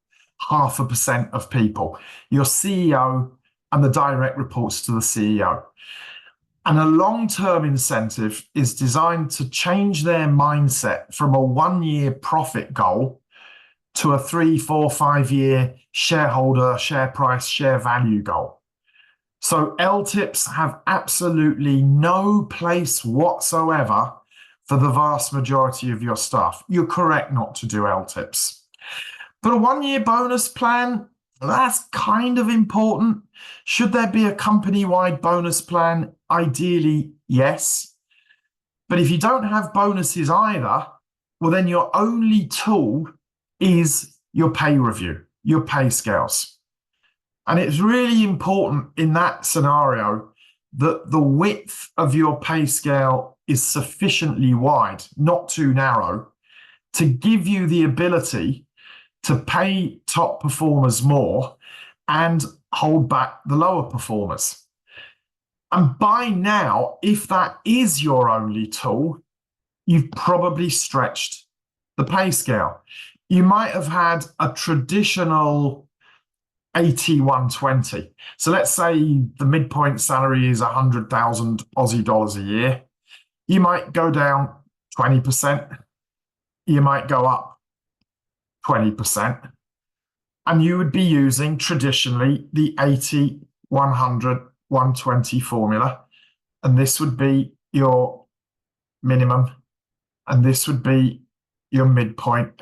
0.5% of people, your CEO and the direct reports to the CEO. And a long-term incentive is designed to change their mindset from a 1-year profit goal to a 3, 4, 5-year shareholder, share price, share value goal. So LTIPs have absolutely no place whatsoever for the vast majority of your staff. You're correct not to do LTIPs. But a 1-year bonus plan, That's kind of important. Should there be a company-wide bonus plan? Ideally, yes. But if you don't have bonuses either, well, then your only tool is your pay review, your pay scales. And it's really important in that scenario that the width of your pay scale is sufficiently wide, not too narrow, to give you the ability to pay top performers more and hold back the lower performers. And by now, if that is your only tool, you've probably stretched the pay scale. You might have had a traditional 80-120. So let's say the midpoint salary is 100,000 Aussie dollars a year. You might go down 20%. You might go up 20%. And you would be using traditionally the 80, 100, 120 formula. And this would be your minimum. And this would be your midpoint.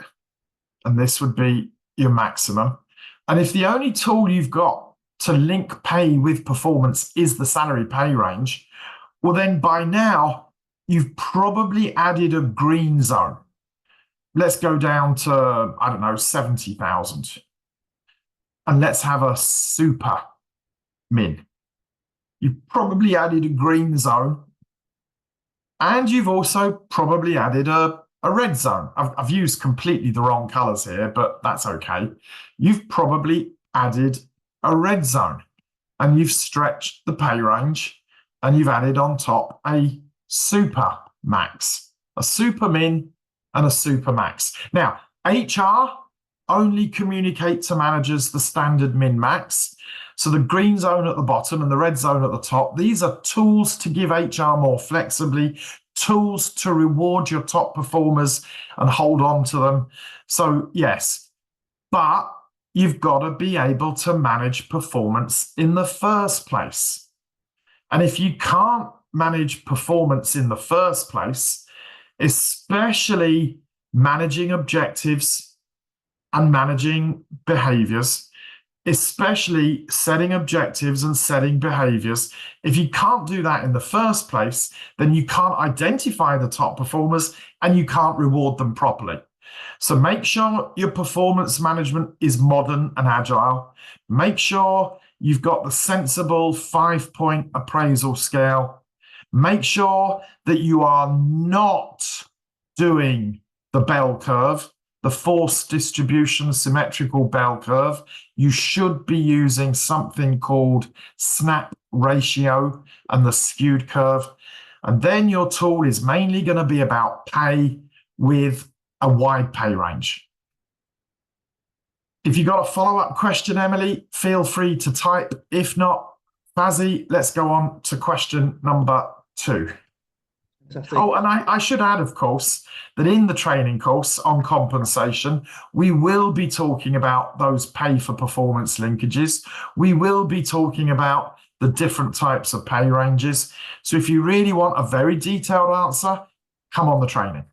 And this would be your maximum. And if the only tool you've got to link pay with performance is the salary pay range, well, then by now, you've probably added a green zone. Let's go down to, I don't know, 70,000. And let's have a super min. You've probably added a green zone. And you've also probably added a red zone. I've used completely the wrong colors here, but that's okay. You've probably added a red zone and you've stretched the pay range and you've added on top a super max, a super min and a super max. Now, HR only communicate to managers the standard min max. So the green zone at the bottom and the red zone at the top, these are tools to give HR more flexibly, tools to reward your top performers and hold on to them. So yes, but you've got to be able to manage performance in the first place. And if you can't manage performance in the first place, especially managing objectives and managing behaviors, especially setting objectives and setting behaviors. If you can't do that in the first place, then you can't identify the top performers and you can't reward them properly. So make sure your performance management is modern and agile. Make sure you've got the sensible 5-point appraisal scale. Make sure that you are not doing the bell curve, the forced distribution symmetrical bell curve. You should be using something called snap ratio and the skewed curve. And then your tool is mainly going to be about pay with a wide pay range. If you've got a follow-up question, Emily, feel free to type. If not, Fazzy, let's go on to question number 2. Fantastic. Oh, and I should add, of course, that in the training course on compensation, we will be talking about those pay for performance linkages. We will be talking about the different types of pay ranges. So if you really want a very detailed answer, come on the training.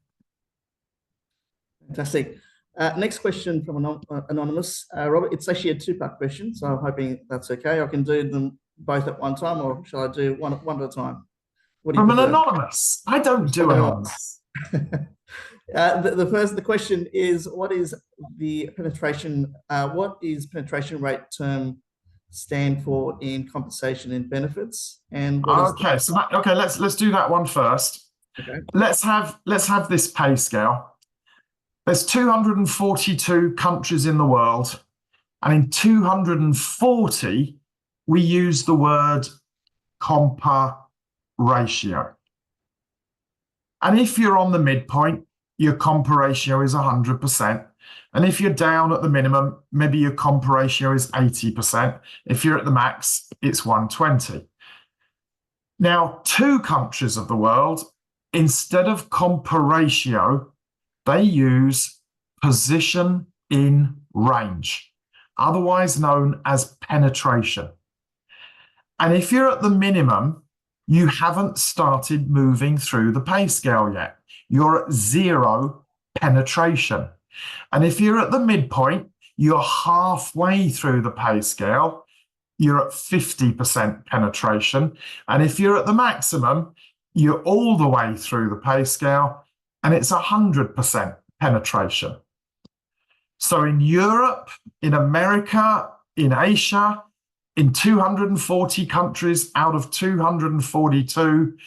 Fantastic. Next question from Anonymous. Robert, it's actually a 2-part question, so I'm hoping that's okay. I can do them both at one time, or shall I do one at a time? From an anonymous. I don't do anonymous. The question is, what is the penetration? What is penetration rate term stand for in compensation and benefits? And okay, so let's do that one first. Okay. Let's have this pay scale. There's 242 countries in the world, and in 240 we use the word compa ratio. And if you're on the midpoint, your compa ratio is 100%. And if you're down at the minimum, maybe your compa ratio is 80%. If you're at the max, it's 120. Now, 2 countries of the world, instead of compa ratio, they use position in range, otherwise known as penetration. And if you're at the minimum, you haven't started moving through the pay scale yet. You're at 0 penetration. And if you're at the midpoint, you're halfway through the pay scale, you're at 50% penetration. And if you're at the maximum, you're all the way through the pay scale, and it's 100% penetration. So in Europe, in America, in Asia, in 240 countries out of 242,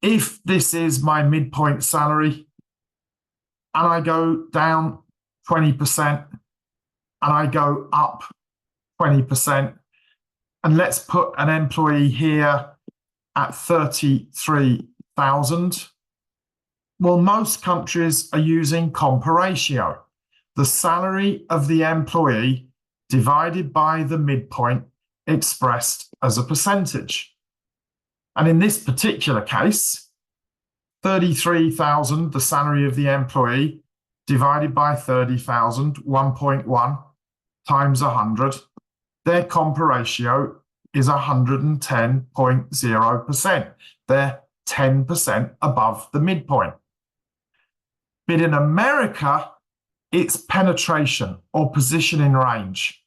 if this is my midpoint salary and I go down 20% and I go up 20%, and let's put an employee here at 33,000. Well, most countries are using compa ratio, the salary of the employee divided by the midpoint expressed as a percentage. And in this particular case, 33,000, the salary of the employee, divided by 30,000, 1.1 times 100, their compa ratio is 110.0%. They're 10% above the midpoint. But in America, it's penetration or position in range.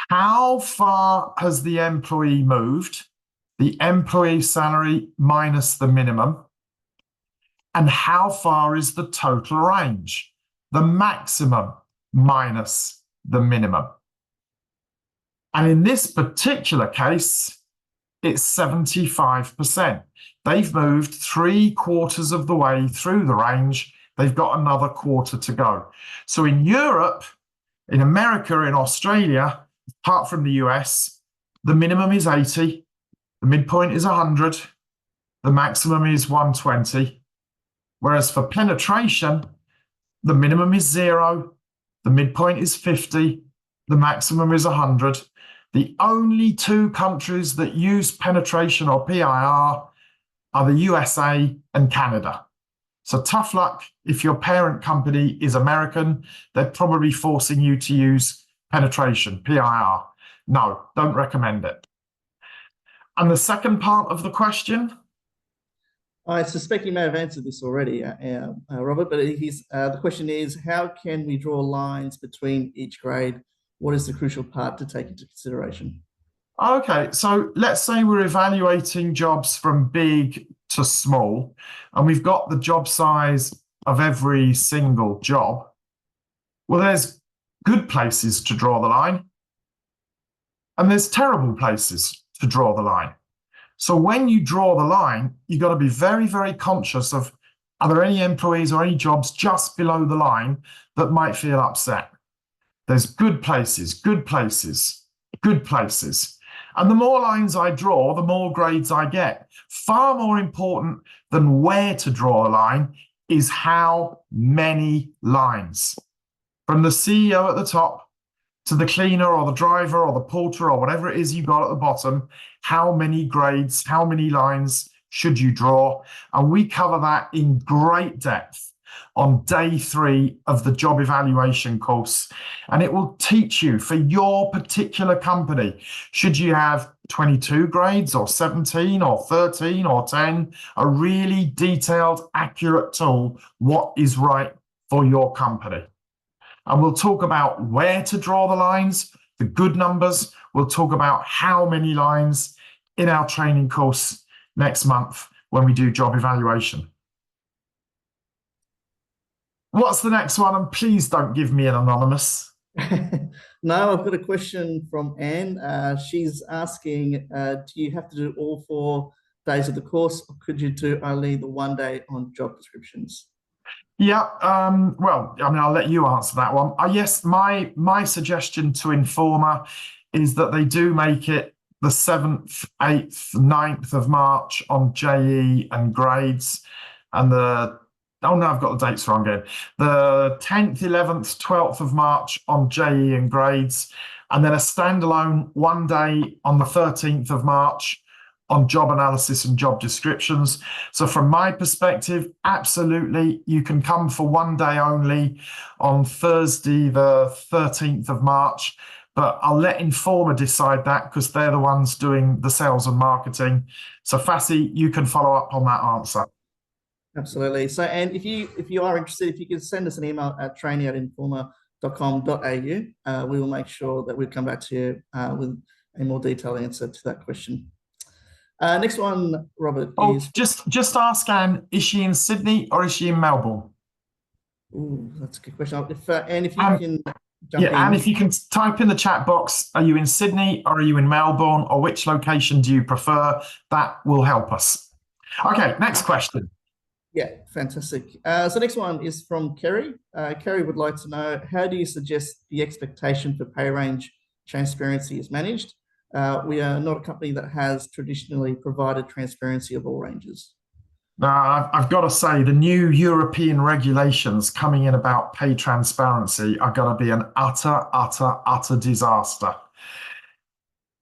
How far has the employee moved? The employee salary minus the minimum. And how far is the total range? The maximum minus the minimum. And in this particular case, it's 75%. They've moved 3/4 of the way through the range. They've got another quarter to go. So in Europe, in America, in Australia, apart from the US, the minimum is 80, the midpoint is 100, the maximum is 120. Whereas for penetration, the minimum is 0, the midpoint is 50, the maximum is 100. The only two countries that use penetration or PIR are the USA and Canada. So tough luck if your parent company is American, they're probably forcing you to use penetration, PIR. No, don't recommend it. And the second part of the question? I suspect you may have answered this already, Robert, but the question is, how can we draw lines between each grade? What is the crucial part to take into consideration? Okay, so let's say we're evaluating jobs from big to small, and we've got the job size of every single job. Well, there's good places to draw the line, and there's terrible places to draw the line. So when you draw the line, you've got to be very, very conscious of, are there any employees or any jobs just below the line that might feel upset? There's good places, good places, good places. And the more lines I draw, the more grades I get. Far more important than where to draw a line is how many lines. From the CEO at the top to the cleaner or the driver or the porter or whatever it is you got at the bottom, how many grades, how many lines should you draw? And we cover that in great depth on day 3 of the job evaluation course. And it will teach you for your particular company, should you have 22 grades or 17 or 13 or 10, a really detailed, accurate tool, what is right for your company. And we'll talk about where to draw the lines, the good numbers. We'll talk about how many lines in our training course next month when we do job evaluation. What's the next one? And please don't give me an anonymous. No, I've got a question from Anne. She's asking, do you have to do all 4 days of the course, or could you do only the 1 day on job descriptions? Yeah, well, I mean, I'll let you answer that one. Yes, my suggestion to Informa is that they do make it the 7th, 8th, 9th of March on JE and grades, and oh no, I've got the dates wrong again. The 10th, 11th, 12th of March on JE and grades, and then a standalone 1 day on the 13th of March on job analysis and job descriptions. So from my perspective, absolutely, you can come for 1 day only on Thursday, the 13th of March, but I'll let Informa decide that because they're the ones doing the sales and marketing. So Fassi, you can follow up on that answer. Absolutely. So, and if you are interested, if you could send us an email at training@informa.com We will make sure that we come back to you with a more detailed answer to that question. Next one, Robert, is... Just ask Anne, is she in Sydney or is she in Melbourne? Ooh, that's a good question. If you can jump in. And if you can type in the chat box, are you in Sydney or are you in Melbourne, or which location do you prefer? That will help us. Okay, next question. Yeah, fantastic. So next one is from Kerry. Kerry would like to know, how do you suggest the expectation for pay range transparency is managed? We are not a company that has traditionally provided transparency of all ranges. I've got to say, the new European regulations coming in about pay transparency are going to be an utter disaster.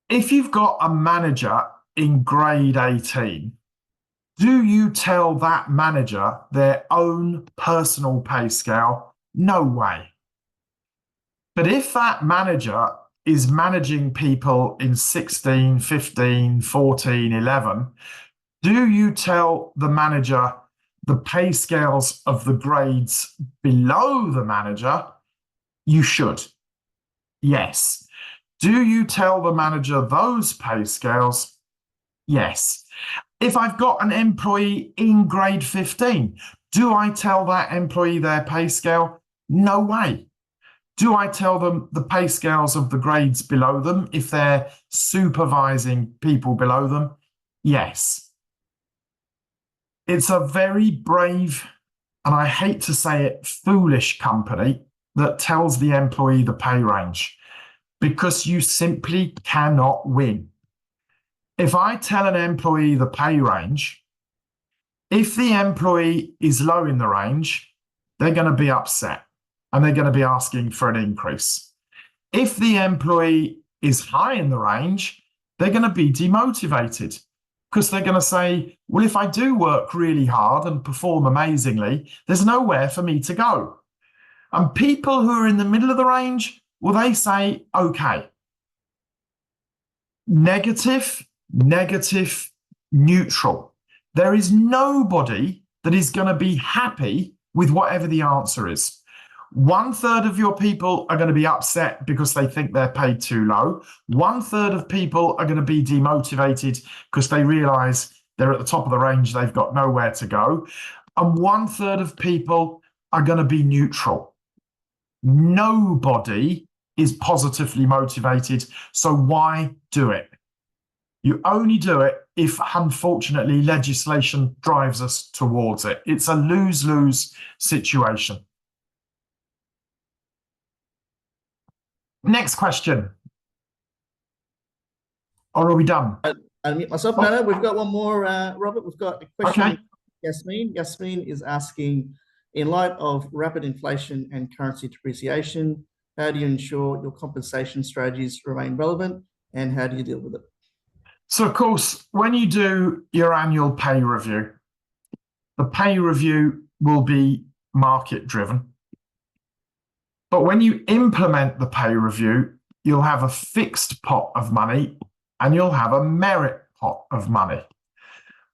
If you've got a manager in grade 18, do you tell that manager their own personal pay scale? No way. But if that manager is managing people in 16, 15, 14, 11, do you tell the manager the pay scales of the grades below the manager? You should. Yes. Do you tell the manager those pay scales? Yes. If I've got an employee in grade 15, do I tell that employee their pay scale? No way. Do I tell them the pay scales of the grades below them if they're supervising people below them? Yes. It's a very brave, and I hate to say it, foolish company that tells the employee the pay range, because you simply cannot win. If I tell an employee the pay range, if the employee is low in the range, they're going to be upset and they're going to be asking for an increase. If the employee is high in the range, they're going to be demotivated, because they're going to say, well, if I do work really hard and perform amazingly, there's nowhere for me to go. And people who are in the middle of the range, well, they say, okay, negative, neutral. There is nobody that is going to be happy with whatever the answer is. 1/3 of your people are going to be upset because they think they're paid too low. 1/3 of people are going to be demotivated because they realize they're at the top of the range, they've got nowhere to go. And 1/3 of people are going to be neutral. Nobody is positively motivated. So why do it? You only do it if, unfortunately, legislation drives us towards it. It's a lose-lose situation. Next question. Or are we done? Unmute myself. No, we've got one more, Robert. We've got a question. Okay. Yasmin. Yasmin is asking, in light of rapid inflation and currency depreciation, how do you ensure your compensation strategies remain relevant, and how do you deal with it? So, of course, when you do your annual pay review, the pay review will be market driven. But when you implement the pay review, you'll have a fixed pot of money and you'll have a merit pot of money.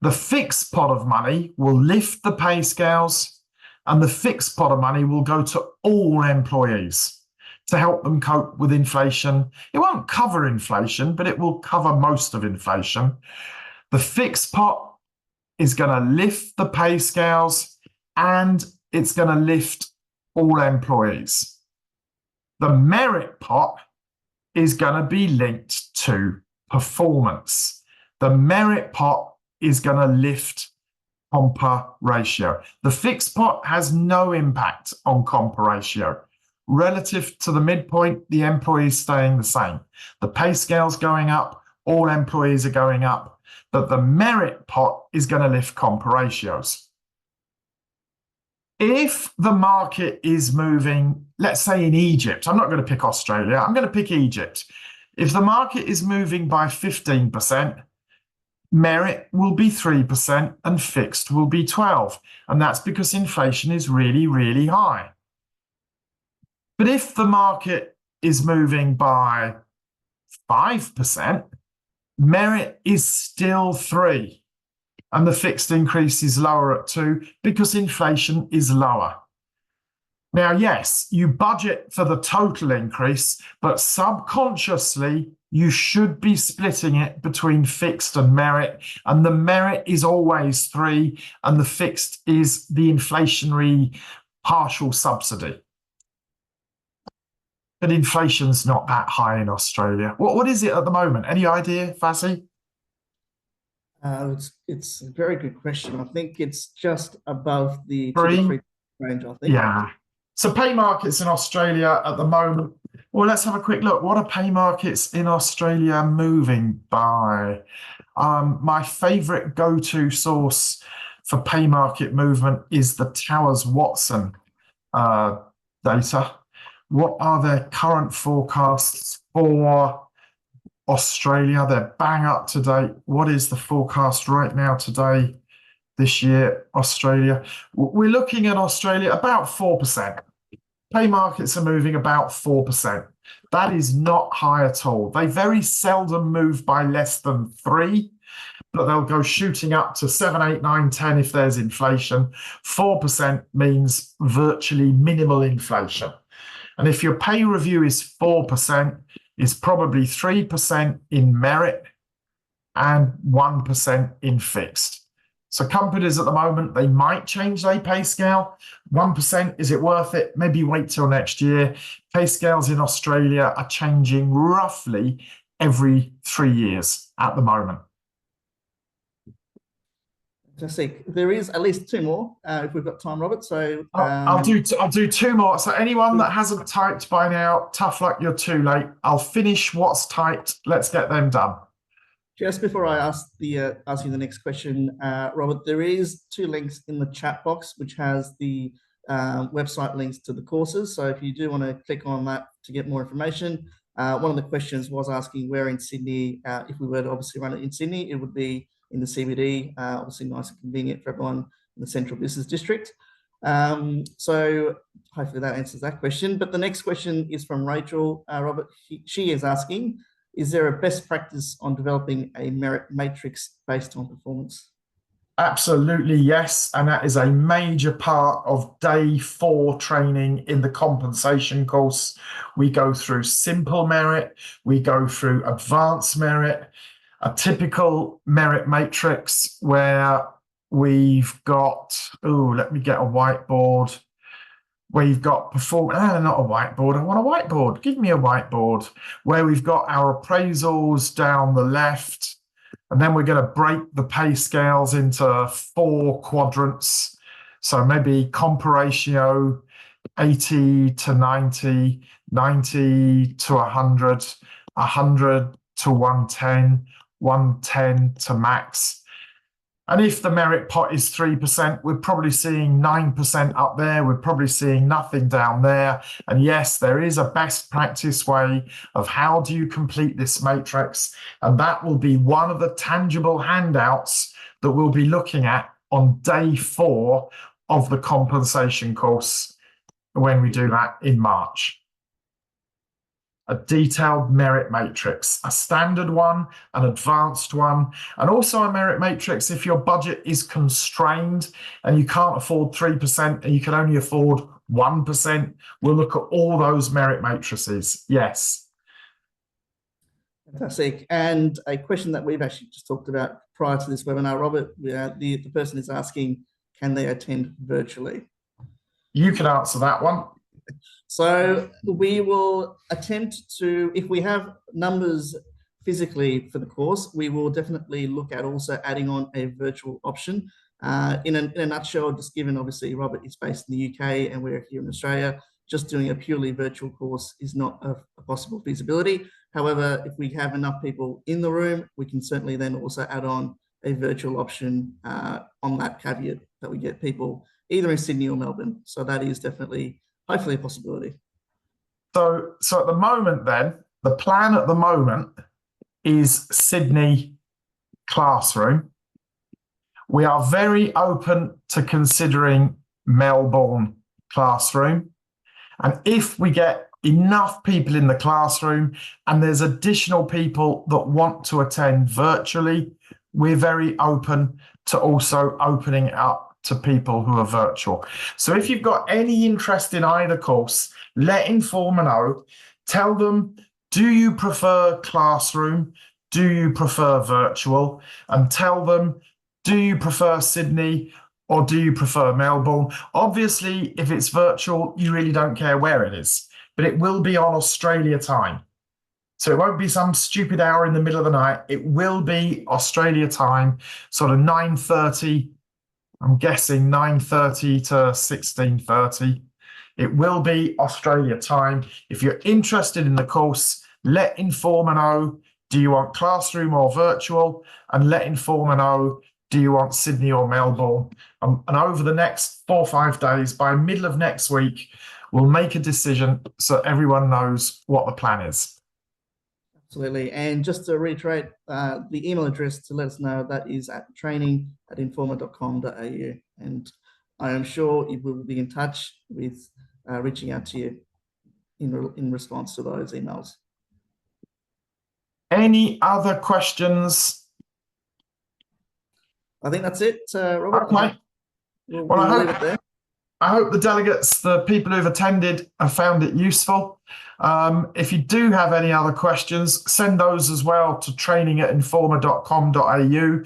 The fixed pot of money will lift the pay scales, and the fixed pot of money will go to all employees to help them cope with inflation. It won't cover inflation, but it will cover most of inflation. The fixed pot is going to lift the pay scales, and it's going to lift all employees. The merit pot is going to be linked to performance. The merit pot is going to lift compa ratio. The fixed pot has no impact on compa ratio. Relative to the midpoint, the employees staying the same. The pay scale's going up, all employees are going up, but the merit pot is going to lift compa ratios. If the market is moving, let's say in Egypt, I'm not going to pick Australia, I'm going to pick Egypt. If the market is moving by 15%, merit will be 3% and fixed will be 12%. And that's because inflation is really, really high. But if the market is moving by 5%, merit is still 3%. And the fixed increase is lower at 2% because inflation is lower. Now, yes, you budget for the total increase, but subconsciously, you should be splitting it between fixed and merit. And the merit is always 3, and the fixed is the inflationary partial subsidy. But inflation's not that high in Australia. What is it at the moment? Any idea, Fassi? It's a very good question. I think it's just above the 2 3? to 3 range, I think. Yeah. So pay markets in Australia at the moment. Well, let's have a quick look. What are pay markets in Australia moving by? My favourite go-to source for pay market movement is the Towers Watson data. What are their current forecasts for Australia? They're bang up to date. What is the forecast right now today? This year, Australia. We're looking at Australia about 4%. Pay markets are moving about 4%. That is not high at all. They very seldom move by less than 3, but they'll go shooting up to 7, 8, 9, 10 if there's inflation. 4% means virtually minimal inflation. And if your pay review is 4%, it's probably 3% in merit and 1% in fixed. So companies at the moment, they might change their pay scale. 1%, is it worth it? Maybe wait till next year. Pay scales in Australia are changing roughly every 3 years at the moment. Fantastic. There is at least 2 more if we've got time, Robert. So I'll do 2 more. So anyone that hasn't typed by now, tough luck, you're too late. I'll finish what's typed. Let's get them done. Just before I ask you the next question, Robert, there is 2 links in the chat box, which has the website links to the courses. So if you do want to click on that to get more information, one of the questions was asking where in Sydney, if we were to obviously run it in Sydney, it would be in the CBD, obviously nice and convenient for everyone in the Central Business District. So hopefully that answers that question. But the next question is from Rachel. Robert, she is asking, is there a best practice on developing a merit matrix based on performance? Absolutely, yes. And that is a major part of day 4 training in the compensation course. We go through simple merit, we go through advanced merit, a typical merit matrix where we've got, let me get a whiteboard. We've got not a whiteboard. I want a whiteboard. Give me a whiteboard where we've got our appraisals down the left. And then we're going to break the pay scales into 4 quadrants. So maybe comp ratio 80 to 90, 90 to 100, 100 to 110, 110 to max. And if the merit pot is 3%, we're probably seeing 9% up there. We're probably seeing nothing down there. And yes, there is a best practice way of how do you complete this matrix. And that will be one of the tangible handouts that we'll be looking at on day 4 of the compensation course when we do that in March. A detailed merit matrix, a standard one, an advanced one, and also a merit matrix if your budget is constrained and you can't afford 3% and you can only afford 1%. We'll look at all those merit matrices. Yes. Fantastic. And a question that we've actually just talked about prior to this webinar, Robert, the person is asking, can they attend virtually? You can answer that one. So we will attempt to, if we have numbers physically for the course, we will definitely look at also adding on a virtual option. In a nutshell, just given obviously Robert is based in the UK and we're here in Australia, just doing a purely virtual course is not a possible feasibility. However, if we have enough people in the room, we can certainly then also add on a virtual option on that caveat that we get people either in Sydney or Melbourne. So that is definitely hopefully a possibility. So at the moment then, the plan at the moment is Sydney classroom. We are very open to considering Melbourne classroom. And if we get enough people in the classroom and there's additional people that want to attend virtually, we're very open to also opening it up to people who are virtual. So if you've got any interest in either course, let Informa know. Tell them, do you prefer classroom? Do you prefer virtual? And tell them, do you prefer Sydney or do you prefer Melbourne? Obviously, if it's virtual, you really don't care where it is, but it will be on Australia time. So it won't be some stupid hour in the middle of the night. It will be Australia time, sort of 9:30. I'm guessing 9:30 to 16:30. It will be Australia time. If you're interested in the course, let Informa know. Do you want classroom or virtual? And let Informa know, do you want Sydney or Melbourne? And over the next 4 or 5 days, by middle of next week, we'll make a decision so everyone knows what the plan is. Absolutely. And just to reiterate, the email address to let us know, that is at training@informa.com.au. And I am sure it will be in touch with reaching out to you in response to those emails. Any other questions? I think that's it, Robert. Okay. We'll leave it there. I hope the delegates, the people who've attended, have found it useful. If you do have any other questions, send those as well to training@informa.com.au.